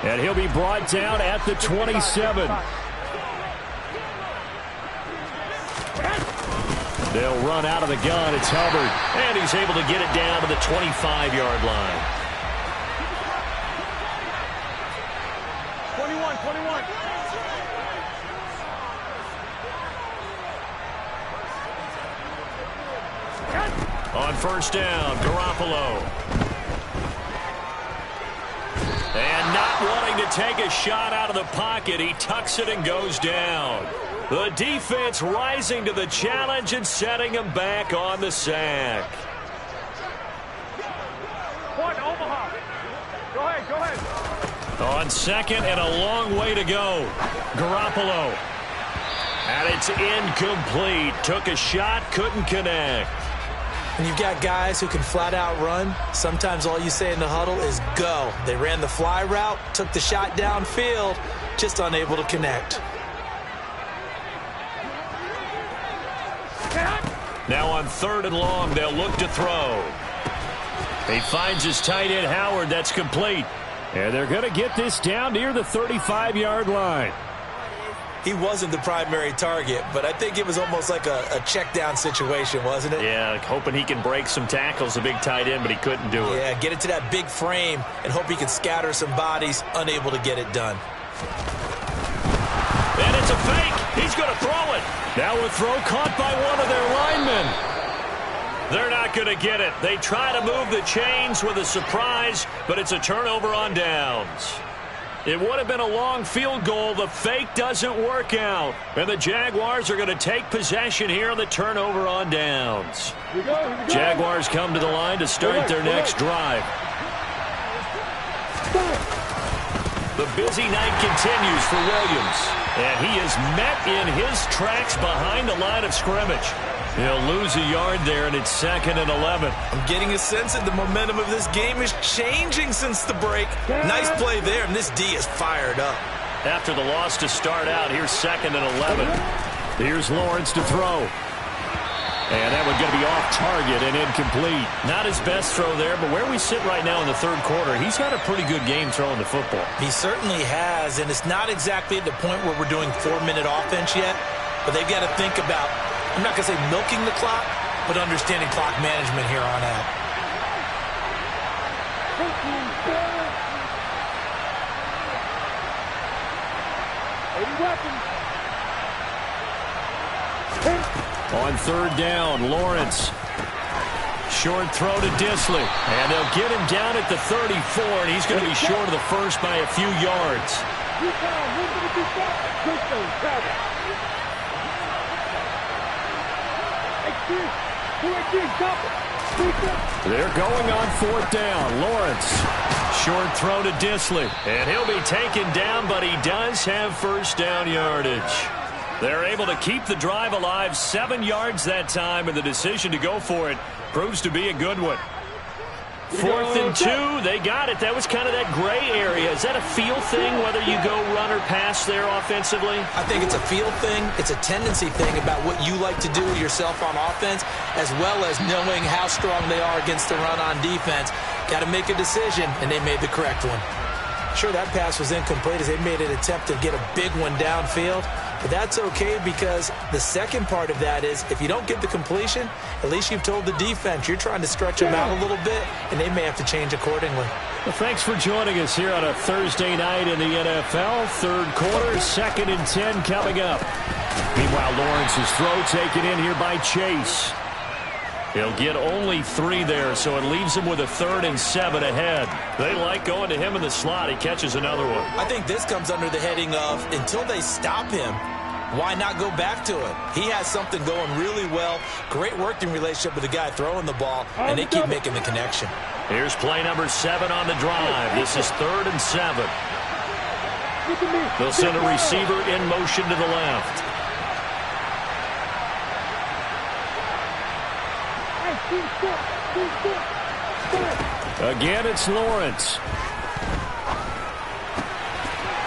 And he'll be brought down at the 27. They'll run out of the gun. It's Hubbard. And he's able to get it down to the 25-yard line. 21. On 1st down, Garoppolo. And not wanting to take a shot out of the pocket, he tucks it and goes down. The defense rising to the challenge and setting him back on the sack. Point, Omaha. Go ahead. On 2nd and a long way to go. Garoppolo. And it's incomplete. Took a shot, couldn't connect. And you've got guys who can flat out run. Sometimes all you say in the huddle is go. They ran the fly route, took the shot downfield, just unable to connect. Now on 3rd and long, they'll look to throw. He finds his tight end, Howard. That's complete. And they're going to get this down near the 35-yard line. He wasn't the primary target, but I think it was almost like a check down situation, wasn't it? Yeah, hoping he can break some tackles, a big tight end, but he couldn't do it. Yeah, get it to that big frame and hope he can scatter some bodies, unable to get it done. And it's a fake. He's going to throw it. Now a throw caught by one of their linemen. They're not going to get it. They try to move the chains with a surprise, but it's a turnover on downs. It would have been a long field goal. The fake doesn't work out. And the Jaguars are going to take possession here on the turnover on downs. Here we go. Jaguars come to the line to start their next drive. The busy night continues for Williams. And he is met in his tracks behind the line of scrimmage. He'll lose a yard there, and it's 2nd and 11. I'm getting a sense that the momentum of this game is changing since the break. Nice play there, and this D is fired up. After the loss to start out, here's 2nd and 11. Here's Lawrence to throw. And that one going to be off target and incomplete. Not his best throw there, but where we sit right now in the third quarter, he's got a pretty good game throwing the football. He certainly has, and it's not exactly at the point where we're doing 4-minute offense yet, but they've got to think about, I'm not going to say milking the clock, but understanding clock management here on out. On 3rd down, Lawrence. Short throw to Disley. And they'll get him down at the 34, and he's going to be short of the first by a few yards. They're going on 4th down. Lawrence. Short throw to Disley. And he'll be taken down, but he does have first down yardage. They're able to keep the drive alive, 7 yards that time, and the decision to go for it proves to be a good one. 4th and 2, they got it. That was kind of that gray area. Is that a feel thing, whether you go run or pass there offensively? I think it's a feel thing. It's a tendency thing about what you like to do yourself on offense, as well as knowing how strong they are against the run on defense. Got to make a decision, and they made the correct one. Sure, that pass was incomplete as they made an attempt to get a big one downfield. But that's okay because the second part of that is if you don't get the completion, at least you've told the defense you're trying to stretch them out a little bit, and they may have to change accordingly. Well, thanks for joining us here on a Thursday night in the NFL. Third quarter, 2nd and 10 coming up. Meanwhile, Lawrence's throw taken in here by Chase. He'll get only 3 there, so it leaves him with a 3rd and 7 ahead. They like going to him in the slot. He catches another one. I think this comes under the heading of until they stop him, why not go back to it? He has something going really well. Great working relationship with the guy throwing the ball, and they keep making the connection. Here's play number 7 on the drive. This is 3rd and 7. They'll send a receiver in motion to the left. Again, it's Lawrence.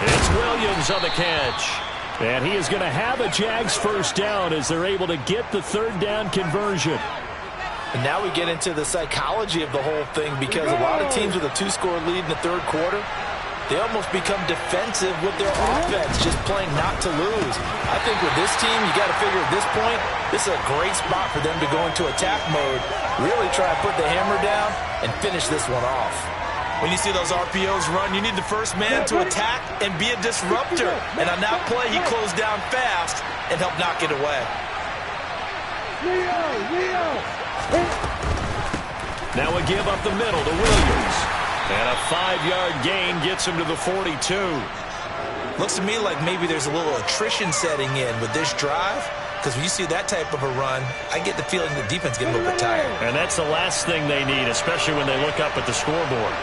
It's Williams on the catch. And he is going to have a Jags first down as they're able to get the 3rd down conversion. And now we get into the psychology of the whole thing because a lot of teams with a 2-score lead in the third quarter, they almost become defensive with their offense, just playing not to lose. I think with this team, you got to figure at this point, this is a great spot for them to go into attack mode, really try to put the hammer down and finish this one off. When you see those RPOs run, you need the first man to attack and be a disruptor. And on that play, he closed down fast and helped knock it away. Now a give up the middle to Williams. And a 5-yard gain gets him to the 42. Looks to me like maybe there's a little attrition setting in with this drive. Because when you see that type of a run, I get the feeling the defense getting a little bit tired. And that's the last thing they need, especially when they look up at the scoreboard.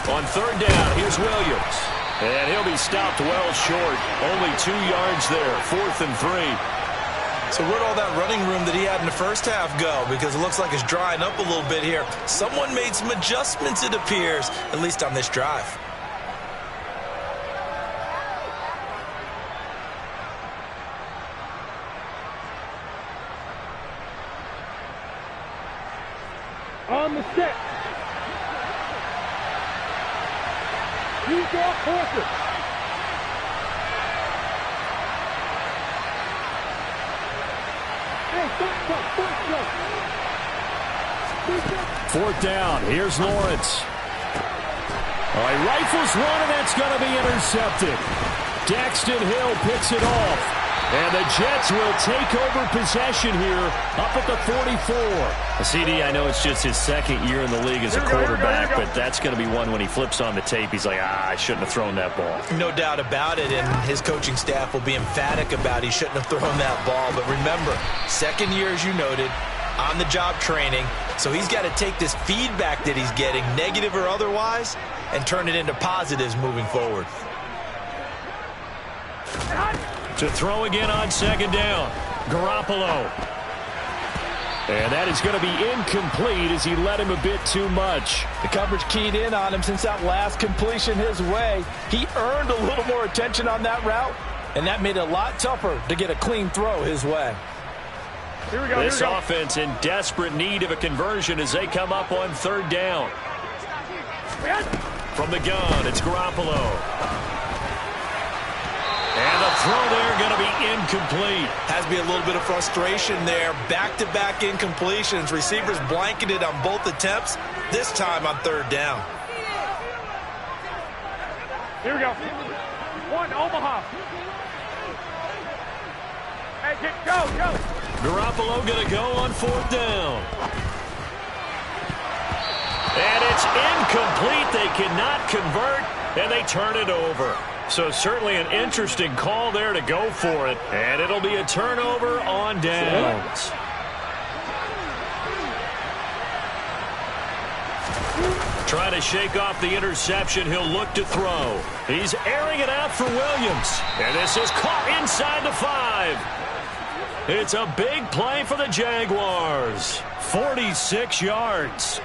On 3rd down, here's Williams. And he'll be stopped well short. Only 2 yards there, 4th and 3. So where'd all that running room that he had in the first half go? Because it looks like it's drying up a little bit here. Someone made some adjustments, it appears, at least on this drive. On the set. Keep off, force it. Hey, stop. Fourth down. Here's Lawrence. All right, rifles one, and that's going to be intercepted. Daxton Hill picks it off. And the Jets will take over possession here up at the 44. CD, I know it's just his second year in the league as a quarterback, but that's going to be one when he flips on the tape. He's like, I shouldn't have thrown that ball. No doubt about it, and his coaching staff will be emphatic about he shouldn't have thrown that ball. But remember, second year, as you noted, on-the-job training, so he's got to take this feedback that he's getting, negative or otherwise, and turn it into positives moving forward. To throw again on second down. Garoppolo. And that is going to be incomplete as he led him a bit too much. The coverage keyed in on him since that last completion his way. He earned a little more attention on that route, and that made it a lot tougher to get a clean throw his way. Here we go. This offense in desperate need of a conversion as they come up on third down. From the gun, it's Garoppolo. And the throw there going to be incomplete. Has to be a little bit of frustration there. Back-to-back incompletions. Receivers blanketed on both attempts, this time on third down. Here we go. One, Omaha. Hey, go. Garoppolo going to go on fourth down. And it's incomplete. They cannot convert, and they turn it over. So certainly an interesting call there to go for it. And it'll be a turnover on downs. Trying to shake off the interception. He'll look to throw. He's airing it out for Williams. And this is caught inside the 5. It's a big play for the Jaguars. 46 yards.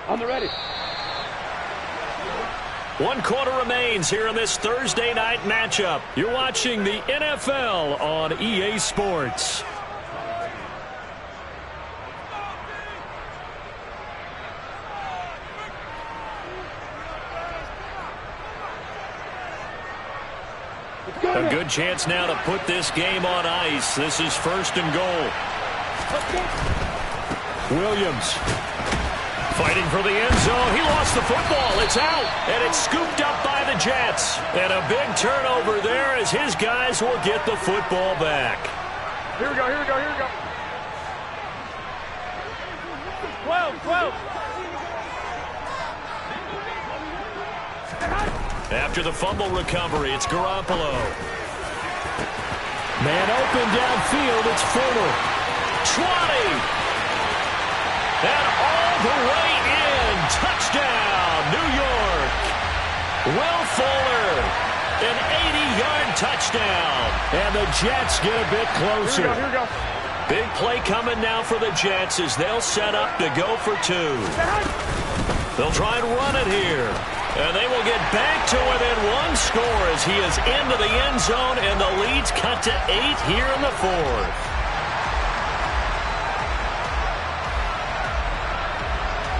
On the ready. 1 quarter remains here in this Thursday night matchup. You're watching the NFL on EA Sports. A good chance now to put this game on ice. This is first and goal. Williams. Fighting for the end zone. He lost the football. It's out. And it's scooped up by the Jets. And a big turnover there as his guys will get the football back. Here we go. 12. After the fumble recovery, it's Garoppolo. Man open downfield. It's Fuller. 20. And all the way in. Touchdown, New York. Will Fuller, an 80-yard touchdown. And the Jets get a bit closer. Here we go. Big play coming now for the Jets as they'll set up to go for 2. They'll try and run it here. And they will get back to within 1 score as he is into the end zone, and the lead's cut to 8 here in the 4th.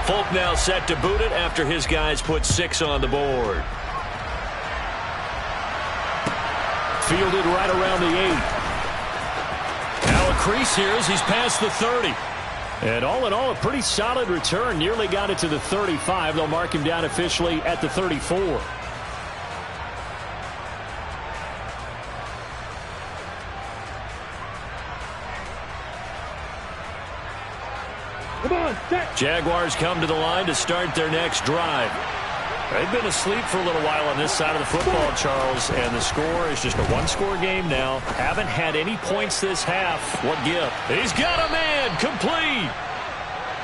Folk now set to boot it after his guys put 6 on the board. Fielded right around the 8. Now a crease here as he's past the 30. And all in all, a pretty solid return. Nearly got it to the 35. They'll mark him down officially at the 34. Come on, set. Jaguars come to the line to start their next drive. They've been asleep for a little while on this side of the football, Charles, and the score is just a 1-score game now. Haven't had any points this half. What give? He's got a man, complete.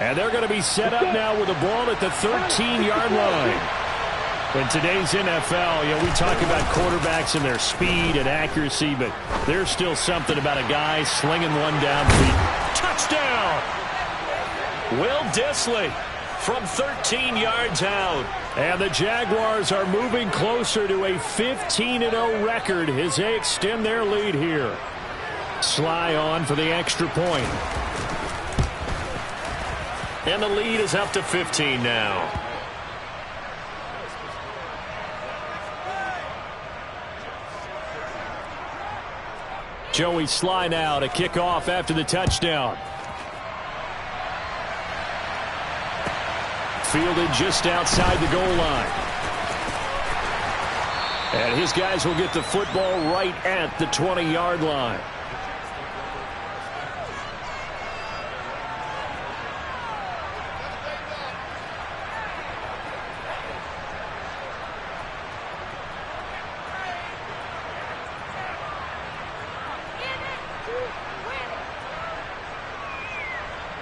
And they're going to be set up now with the ball at the 13-yard line. In today's NFL, we talk about quarterbacks and their speed and accuracy, but there's still something about a guy slinging one downfield. Touchdown! Will Dissly from 13 yards out. And the Jaguars are moving closer to a 15-0 record as they extend their lead here. Sly on for the extra point. And the lead is up to 15 now. Joey Sly now to kick off after the touchdown. Fielded just outside the goal line. And his guys will get the football right at the 20-yard line.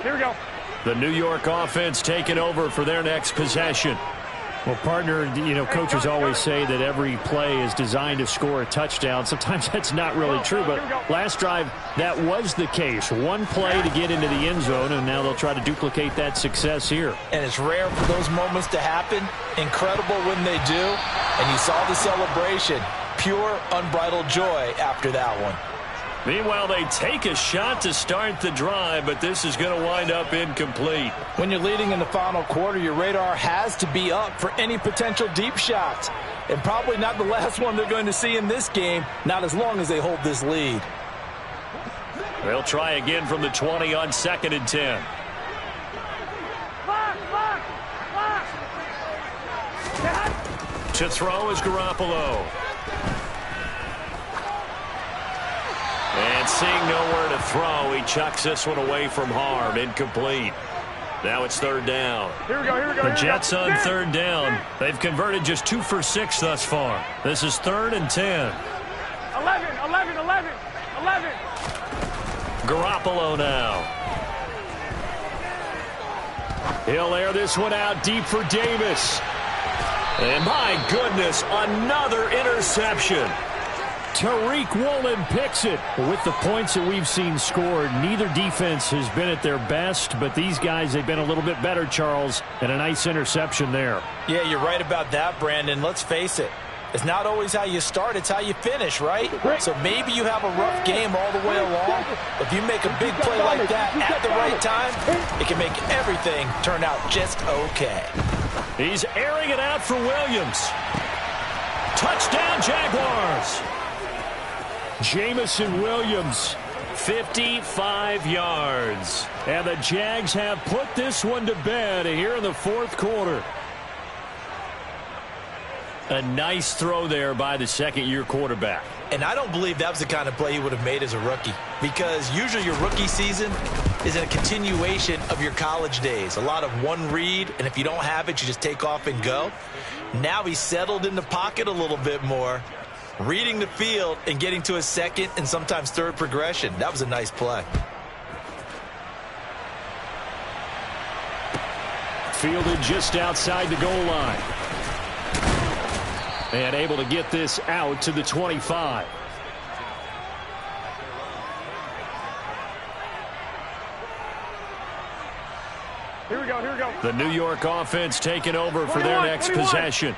Here we go. The New York offense taking over for their next possession. Well, partner, coaches always say that every play is designed to score a touchdown. Sometimes that's not really true, but last drive, that was the case. One play to get into the end zone, and now they'll try to duplicate that success here. And it's rare for those moments to happen. Incredible when they do. And you saw the celebration. Pure, unbridled joy after that one. Meanwhile, they take a shot to start the drive, but this is going to wind up incomplete. When you're leading in the final quarter, your radar has to be up for any potential deep shots. And probably not the last one they're going to see in this game, not as long as they hold this lead. They'll try again from the 20 on 2nd and 10. To throw is Garoppolo. And seeing nowhere to throw, he chucks this one away from harm. Incomplete. Now it's 3rd down. Here we go. The Jets on 3rd down. They've converted just 2 for 6 thus far. This is 3rd and 10. 11. Garoppolo now. He'll air this one out deep for Davis. And my goodness, another interception. Tariq Woolen picks it. With the points that we've seen scored, neither defense has been at their best, but these guys, they've been a little bit better, Charles, and a nice interception there. Yeah, you're right about that, Brandon. Let's face it. It's not always how you start, it's how you finish, right? So maybe you have a rough game all the way along. If you make a big play like that at the right time, it can make everything turn out just okay. He's airing it out for Williams. Touchdown, Jaguars. Jamison Williams, 55 yards. And the Jags have put this one to bed here in the 4th quarter. A nice throw there by the second-year quarterback. And I don't believe that was the kind of play he would have made as a rookie, because usually your rookie season is a continuation of your college days. A lot of one read, and if you don't have it, you just take off and go. Now he's settled in the pocket a little bit more, reading the field and getting to a second and sometimes third progression. That was a nice play. Fielded just outside the goal line. And able to get this out to the 25. Here we go. The New York offense taking over for their next possession.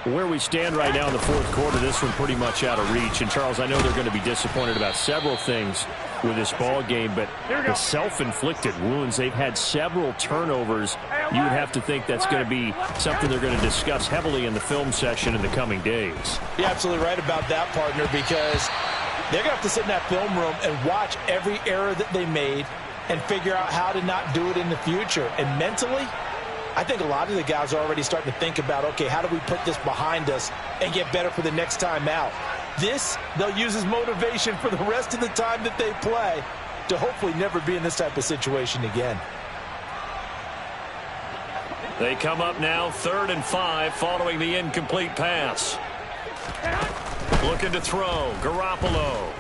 Where we stand right now in the 4th quarter, this one pretty much out of reach. And, Charles, I know they're going to be disappointed about several things with this ball game, but the self-inflicted wounds, they've had several turnovers. You would have to think that's going to be something they're going to discuss heavily in the film session in the coming days. You're absolutely right about that, partner, because they're going to have to sit in that film room and watch every error that they made and figure out how to not do it in the future. And mentally, I think a lot of the guys are already starting to think about, okay, how do we put this behind us and get better for the next time out? This, they'll use as motivation for the rest of the time that they play to hopefully never be in this type of situation again. They come up now 3rd and 5 following the incomplete pass. Looking to throw. Garoppolo.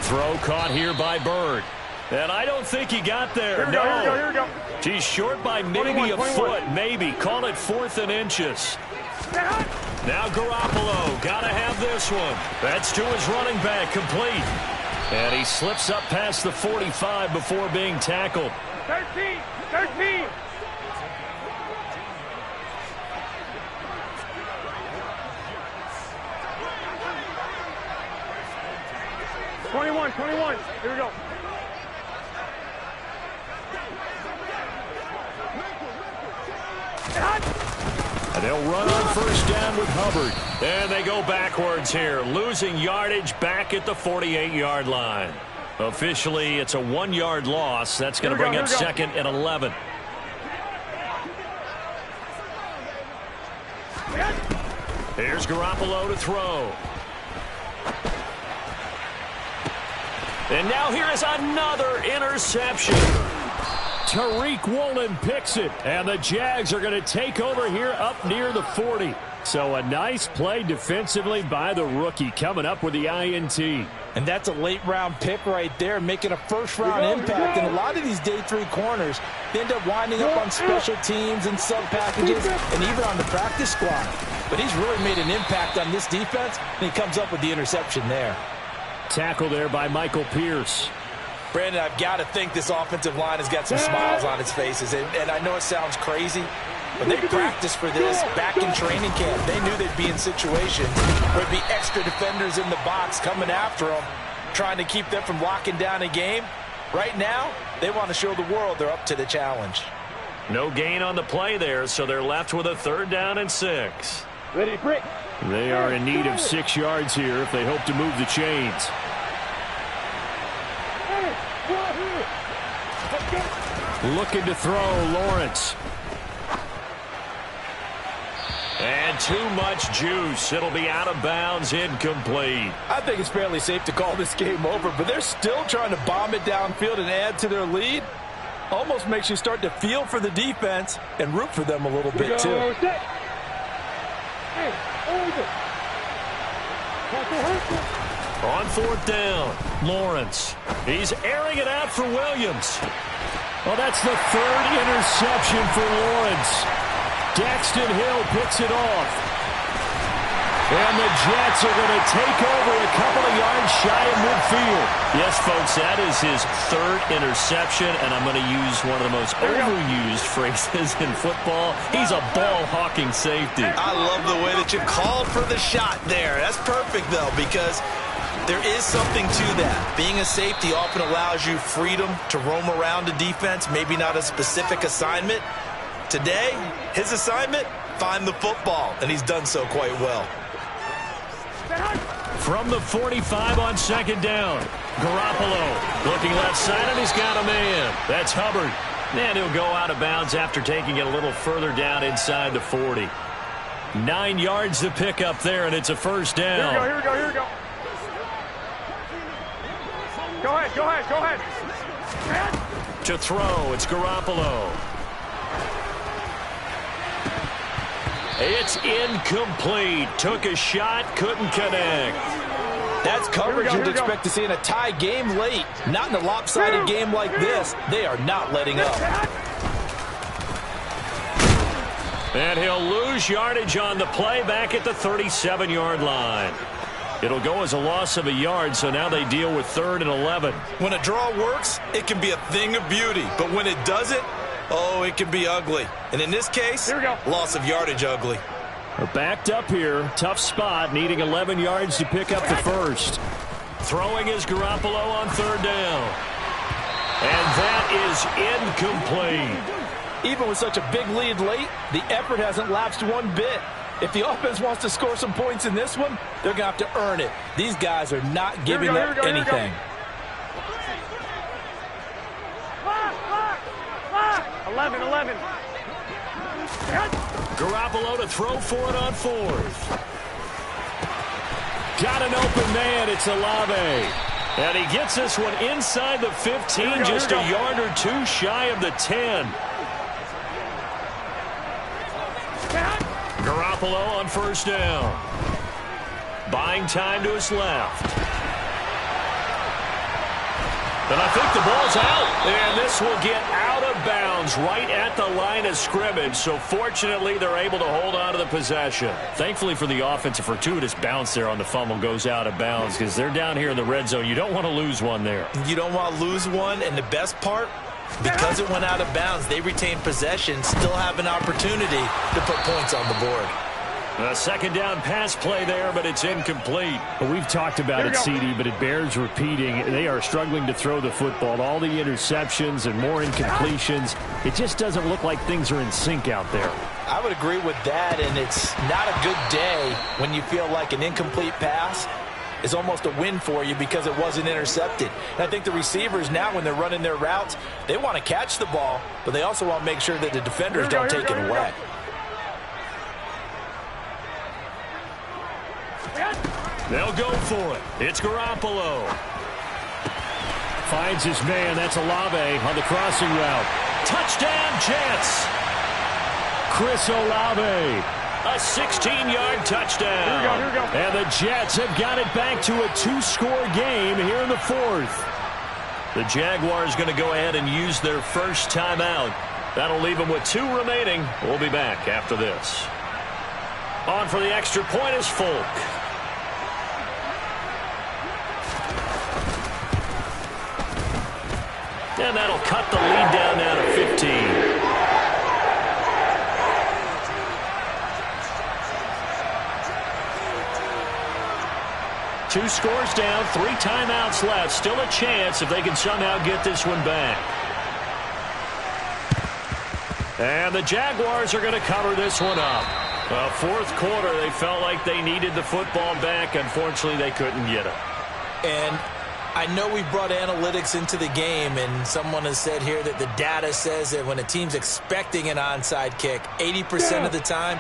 Throw caught here by Bird. And I don't think he got there. Here we go. He's short by maybe a foot, maybe. Call it 4th and inches. Now Garoppolo, gotta have this one. That's to his running back, complete. And he slips up past the 45 before being tackled. 13. 21. Here we go. And they'll run on first down with Hubbard. And they go backwards here, losing yardage back at the 48-yard line. Officially, it's a 1-yard loss. That's going to bring up second and 11. Here's Garoppolo to throw. And now here is another interception. Tariq Woolen picks it, and the Jags are going to take over here up near the 40. So a nice play defensively by the rookie, coming up with the INT. And that's a late-round pick right there, making a first-round impact. And a lot of these day 3 corners, they end up winding up on special teams and sub-packages and even on the practice squad. But he's really made an impact on this defense, and he comes up with the interception there. Tackle there by Michael Pierce. Brandon, I've got to think this offensive line has got some smiles on its faces. And I know it sounds crazy, but they practiced for this back in training camp. They knew they'd be in situations where there'd be extra defenders in the box coming after them, trying to keep them from locking down a game. Right now, they want to show the world they're up to the challenge. No gain on the play there, so they're left with a 3rd down and 6. Ready, break. They are in need of 6 yards here if they hope to move the chains. Looking to throw, Lawrence. And too much juice. It'll be out of bounds, incomplete. I think it's fairly safe to call this game over, but they're still trying to bomb it downfield and add to their lead. Almost makes you start to feel for the defense and root for them a little bit, too. On 4th down, Lawrence. He's airing it out for Williams. Well, that's the 3rd interception for Lawrence. Daxton Hill picks it off. And the Jets are going to take over a couple of yards shy of midfield. Yes, folks, that is his 3rd interception, and I'm going to use one of the most overused phrases in football. He's a ball-hawking safety. I love the way that you called for the shot there. That's perfect, though, because there is something to that. Being a safety often allows you freedom to roam around a defense, maybe not a specific assignment. Today, his assignment, find the football, and he's done so quite well. From the 45 on 2nd down, Garoppolo looking left side, and he's got a man. That's Hubbard. And he'll go out of bounds after taking it a little further down inside the 40. 9 yards to pick up there, and it's a 1st down. Here we go. Go ahead. To throw, it's Garoppolo. It's incomplete. Took a shot, couldn't connect. That's coverage you'd expect to see in a tie game late. Not in a lopsided game like this. They are not letting up. And he'll lose yardage on the play back at the 37-yard line. It'll go as a loss of a yard, so now they deal with 3rd and 11. When a draw works, it can be a thing of beauty. But when it doesn't, oh, it can be ugly. And in this case, loss of yardage ugly. We're backed up here. Tough spot, needing 11 yards to pick up the 1st. Throwing is Garoppolo on 3rd down. And that is incomplete. Even with such a big lead late, the effort hasn't lapsed one bit. If the offense wants to score some points in this one, they're going to have to earn it. These guys are not giving up anything. 11. Garoppolo to throw for it on 4th. Got an open man. It's Olave. And he gets this one inside the 15, just a yard or 2 shy of the 10. Garoppolo on 1st down. Buying time to his left. And I think the ball's out. And this will get out of bounds right at the line of scrimmage. So fortunately, they're able to hold on to the possession. Thankfully for the offense, a fortuitous bounce there on the fumble goes out of bounds because they're down here in the red zone. You don't want to lose one there. You don't want to lose one. And the best part, because it went out of bounds, they retain possession, still have an opportunity to put points on the board. A second down pass play there, but it's incomplete. Well, we've talked about it, CD, but it bears repeating. They are struggling to throw the football. All the interceptions and more incompletions. It just doesn't look like things are in sync out there. I would agree with that, and it's not a good day when you feel like an incomplete pass is almost a win for you because it wasn't intercepted. And I think the receivers now, when they're running their routes, they want to catch the ball, but they also want to make sure that the defenders don't take it away. They'll go for it. It's Garoppolo. Finds his man. That's Olave on the crossing route. Touchdown, Jets. Chris Olave. A 16-yard touchdown. Here we go. And the Jets have got it back to a 2-score game here in the fourth. The Jaguars going to go ahead and use their first timeout. That'll leave them with 2 remaining. We'll be back after this. On for the extra point is Folk. And that'll cut the lead down now to 15. Two scores down, 3 timeouts left. Still a chance if they can somehow get this one back. And the Jaguars are going to cover this one up. Fourth quarter, they felt like they needed the football back. Unfortunately, they couldn't get it. And I know we brought analytics into the game, and someone has said here that the data says that when a team's expecting an onside kick, 80% of the time,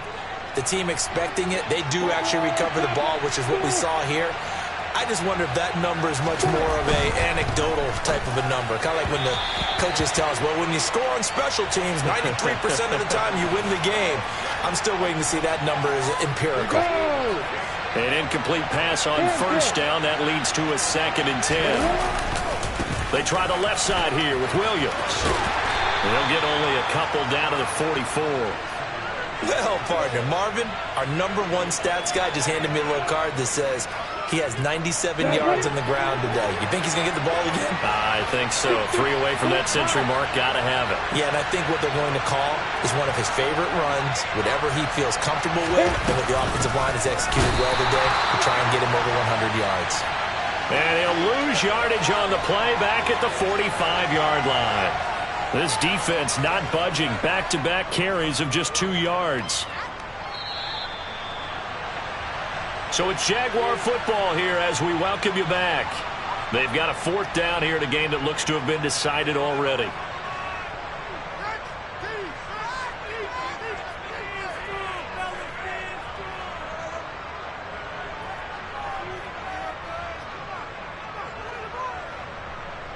the team expecting it, they do actually recover the ball, which is what we saw here. I just wonder if that number is much more of a anecdotal type of a number. Kind of like when the coaches tell us, well, when you score on special teams, 93% of the time you win the game. I'm still waiting to see that number is empirical. An incomplete pass on first down. That leads to a 2nd and 10. They try the left side here with Williams. They'll get only a couple down to the 44. Well, partner, Marvin, our #1 stats guy, just handed me a little card that says he has 97 yards on the ground today. You think he's going to get the ball again? I think so. 3 away from that century mark. Got to have it. Yeah, and I think what they're going to call is one of his favorite runs, whatever he feels comfortable with, and what the offensive line has executed well today to try and get him over 100 yards. And he'll lose yardage on the play back at the 45-yard line. This defense not budging. Back-to-back carries of just 2 yards. So it's Jaguar football here as we welcome you back. They've got a 4th down here in a game that looks to have been decided already.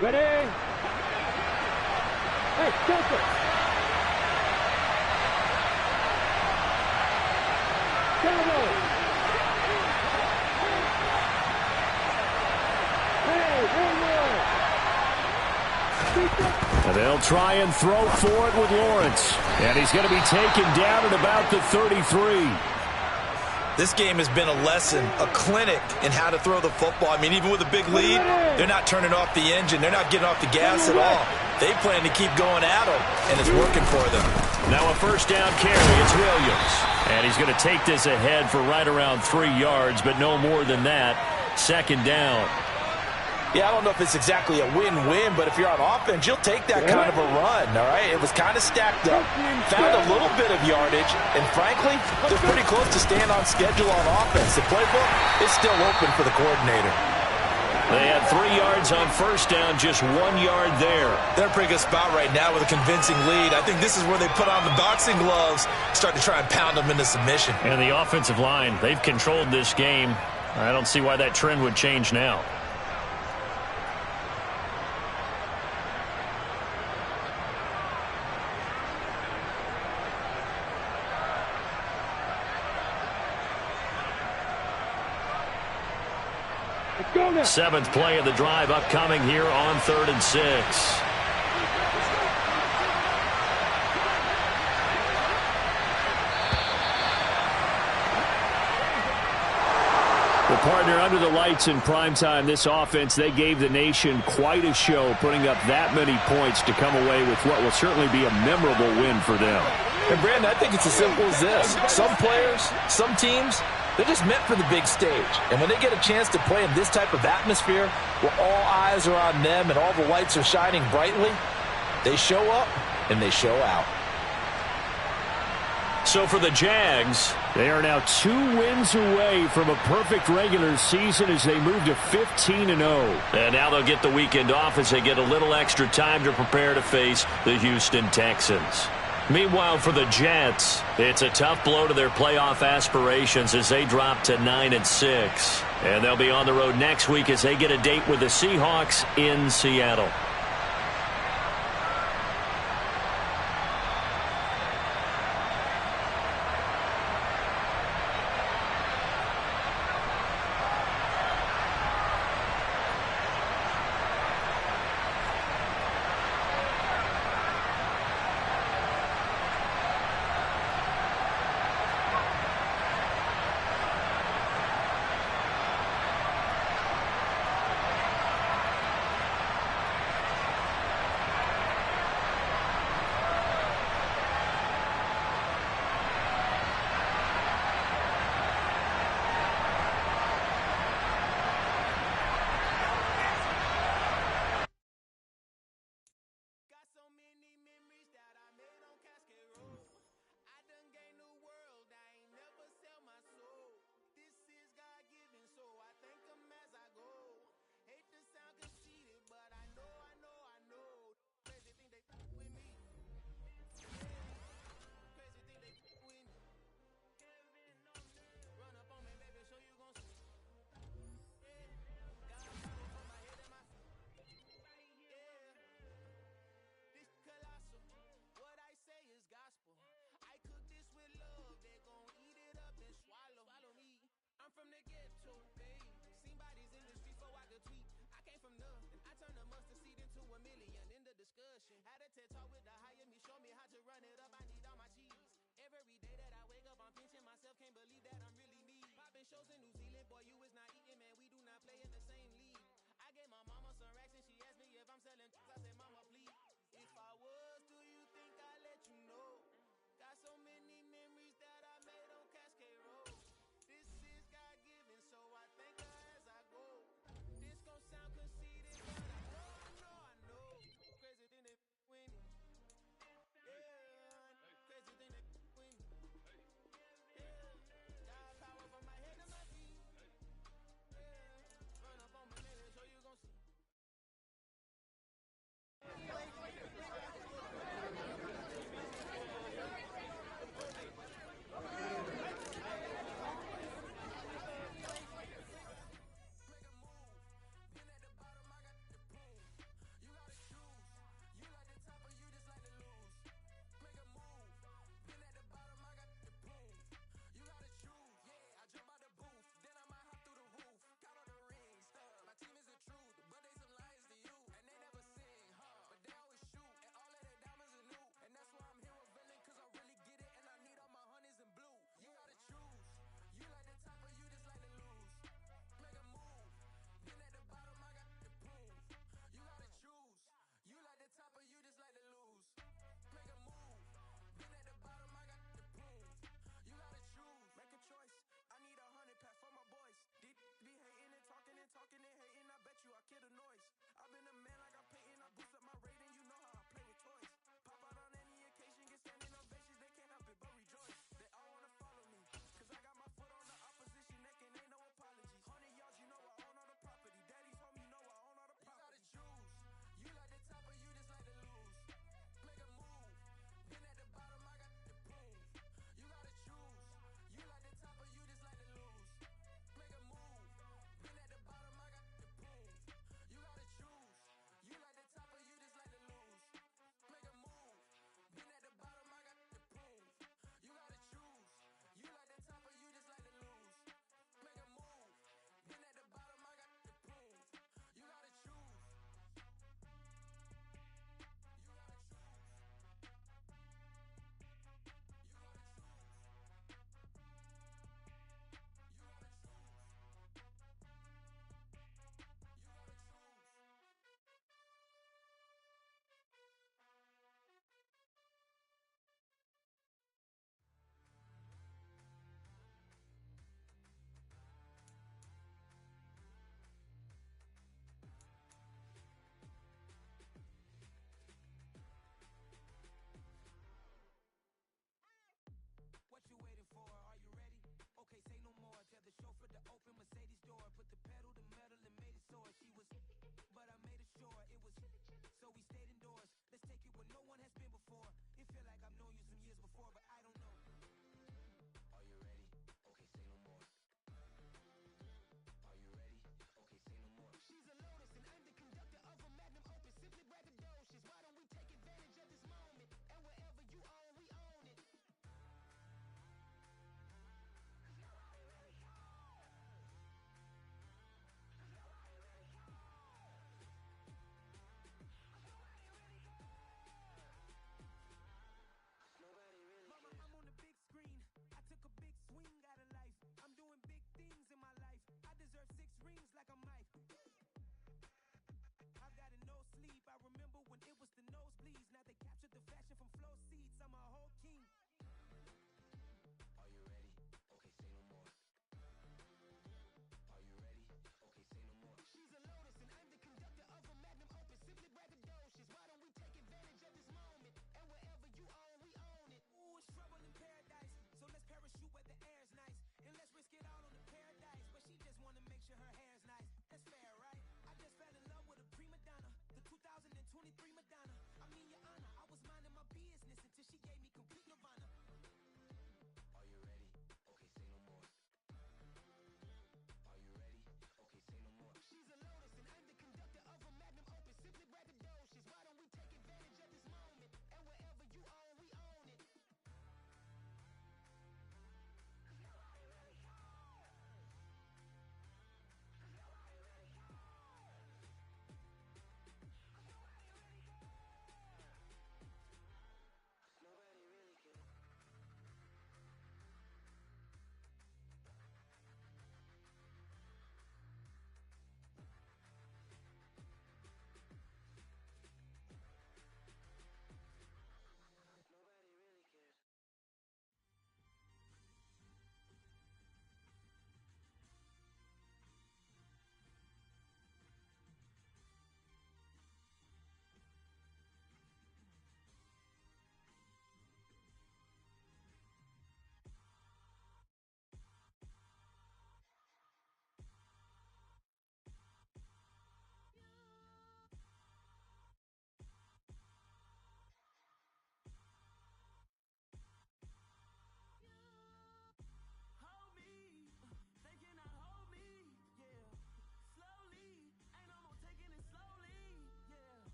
Ready? Hey, Joseph. And they'll try and throw for it with Lawrence. And he's going to be taken down at about the 33. This game has been a lesson, a clinic in how to throw the football. I mean, even with a big lead, they're not turning off the engine. They're not getting off the gas at all. They plan to keep going at them, and it's working for them. Now a first down carry. It's Williams. And he's going to take this ahead for right around 3 yards, but no more than that. 2nd down. Yeah, I don't know if it's exactly a win-win, but if you're on offense, you'll take that kind of a run, all right? It was kind of stacked up, found a little bit of yardage, and frankly, they're pretty close to staying on schedule on offense. The playbook is still open for the coordinator. They had 3 yards on first down, just 1 yard there. They're in a pretty good spot right now with a convincing lead. I think this is where they put on the boxing gloves, start to try and pound them into submission. And the offensive line, they've controlled this game. I don't see why that trend would change now. Seventh play of the drive upcoming here on 3rd and 6. The Partner, under the lights in primetime, this offense, they gave the nation quite a show, putting up that many points to come away with what will certainly be a memorable win for them. And, Brandon, I think it's as simple as this. Some players, some teams, they're just meant for the big stage. And when they get a chance to play in this type of atmosphere where all eyes are on them and all the lights are shining brightly, they show up and they show out. So for the Jags, they are now 2 wins away from a perfect regular season as they move to 15-0. And now they'll get the weekend off as they get a little extra time to prepare to face the Houston Texans. Meanwhile, for the Jets, it's a tough blow to their playoff aspirations as they drop to 9-6. And they'll be on the road next week as they get a date with the Seahawks in Seattle.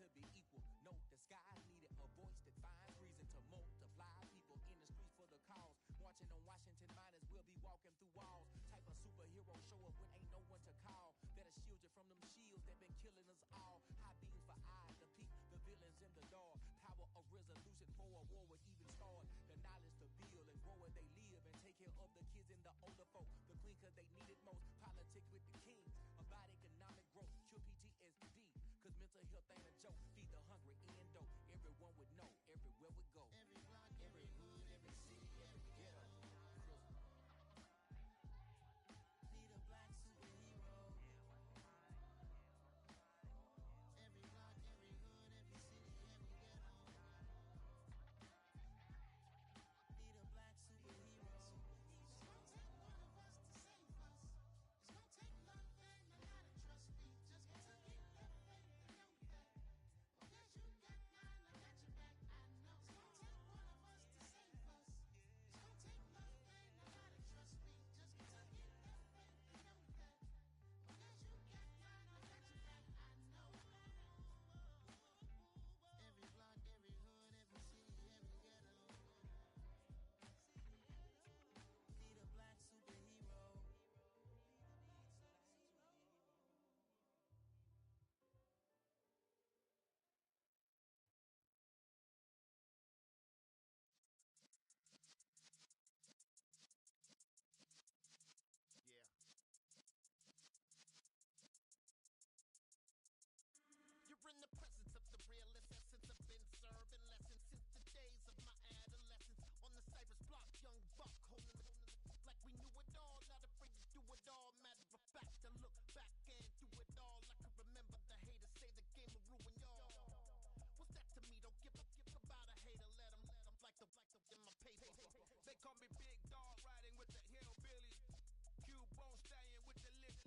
to be equal. No disguise needed, a voice that finds reason to multiply. People in the streets for the cause, marching on Washington miners will be walking through walls. Type of superhero show up when ain't no one to call. That'll shield you from them shields that been killing us all. High beams for eyes to peep the villains in the dark. Power of resolution for a war would even start. The knowledge to build and grow where they live and take care of the kids and the older folk. The queen cause they need it most. Politics with the kings about economic growth. True PTSD cause mental health ain't a joke. Feed the hungry and dope. Everyone would know everywhere we go. Every block, every hood, every city, every ghetto. Need a black superhero. Every block, every hood, every city, every ghetto. Need a black superhero. It's gonna take one of us to save us. It's gonna take love and a lot of trust. We just got to get that faith and know that. Because you got mine, I got your back. I know. It's gonna take one of us to save us. It's gonna take love and a lot of trust. We just got to get that faith and know that. Because you got mine, I got your back. I know. Every block, every hood, every city, every ghetto. Need a black superhero. Yeah. You're in the presence of the realest essence. I've been serving lessons since the days of my adolescence. On the Cypress block, young buck holding it like we knew it all. Not afraid to do it all. Matter of fact, to look back and do it all. I can remember the haters say the game will ruin y'all. What's that to me? Don't give about a hater. Let them like the in my paper. They call me Big Dog, riding with the hillbillies. Cubone stallion with the lick.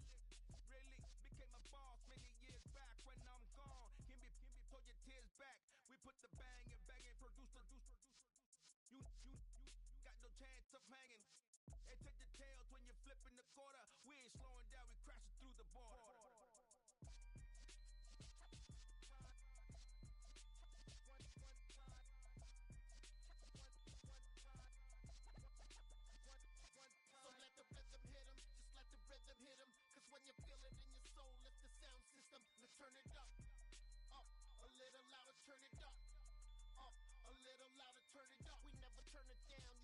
Really became a boss many years back. When I'm gone, can be pull your tears back. We put the bang and produce. You got no chance of hanging. And take the tails when you're flipping the quarter. We ain't slowing down, we crashing through the border. So let the rhythm hit 'em, just let the rhythm hit 'em. Cause when you feel it in your soul, lift the sound system. Let's turn it up, a little louder, turn it up, a little louder, turn it up. We never turn it down,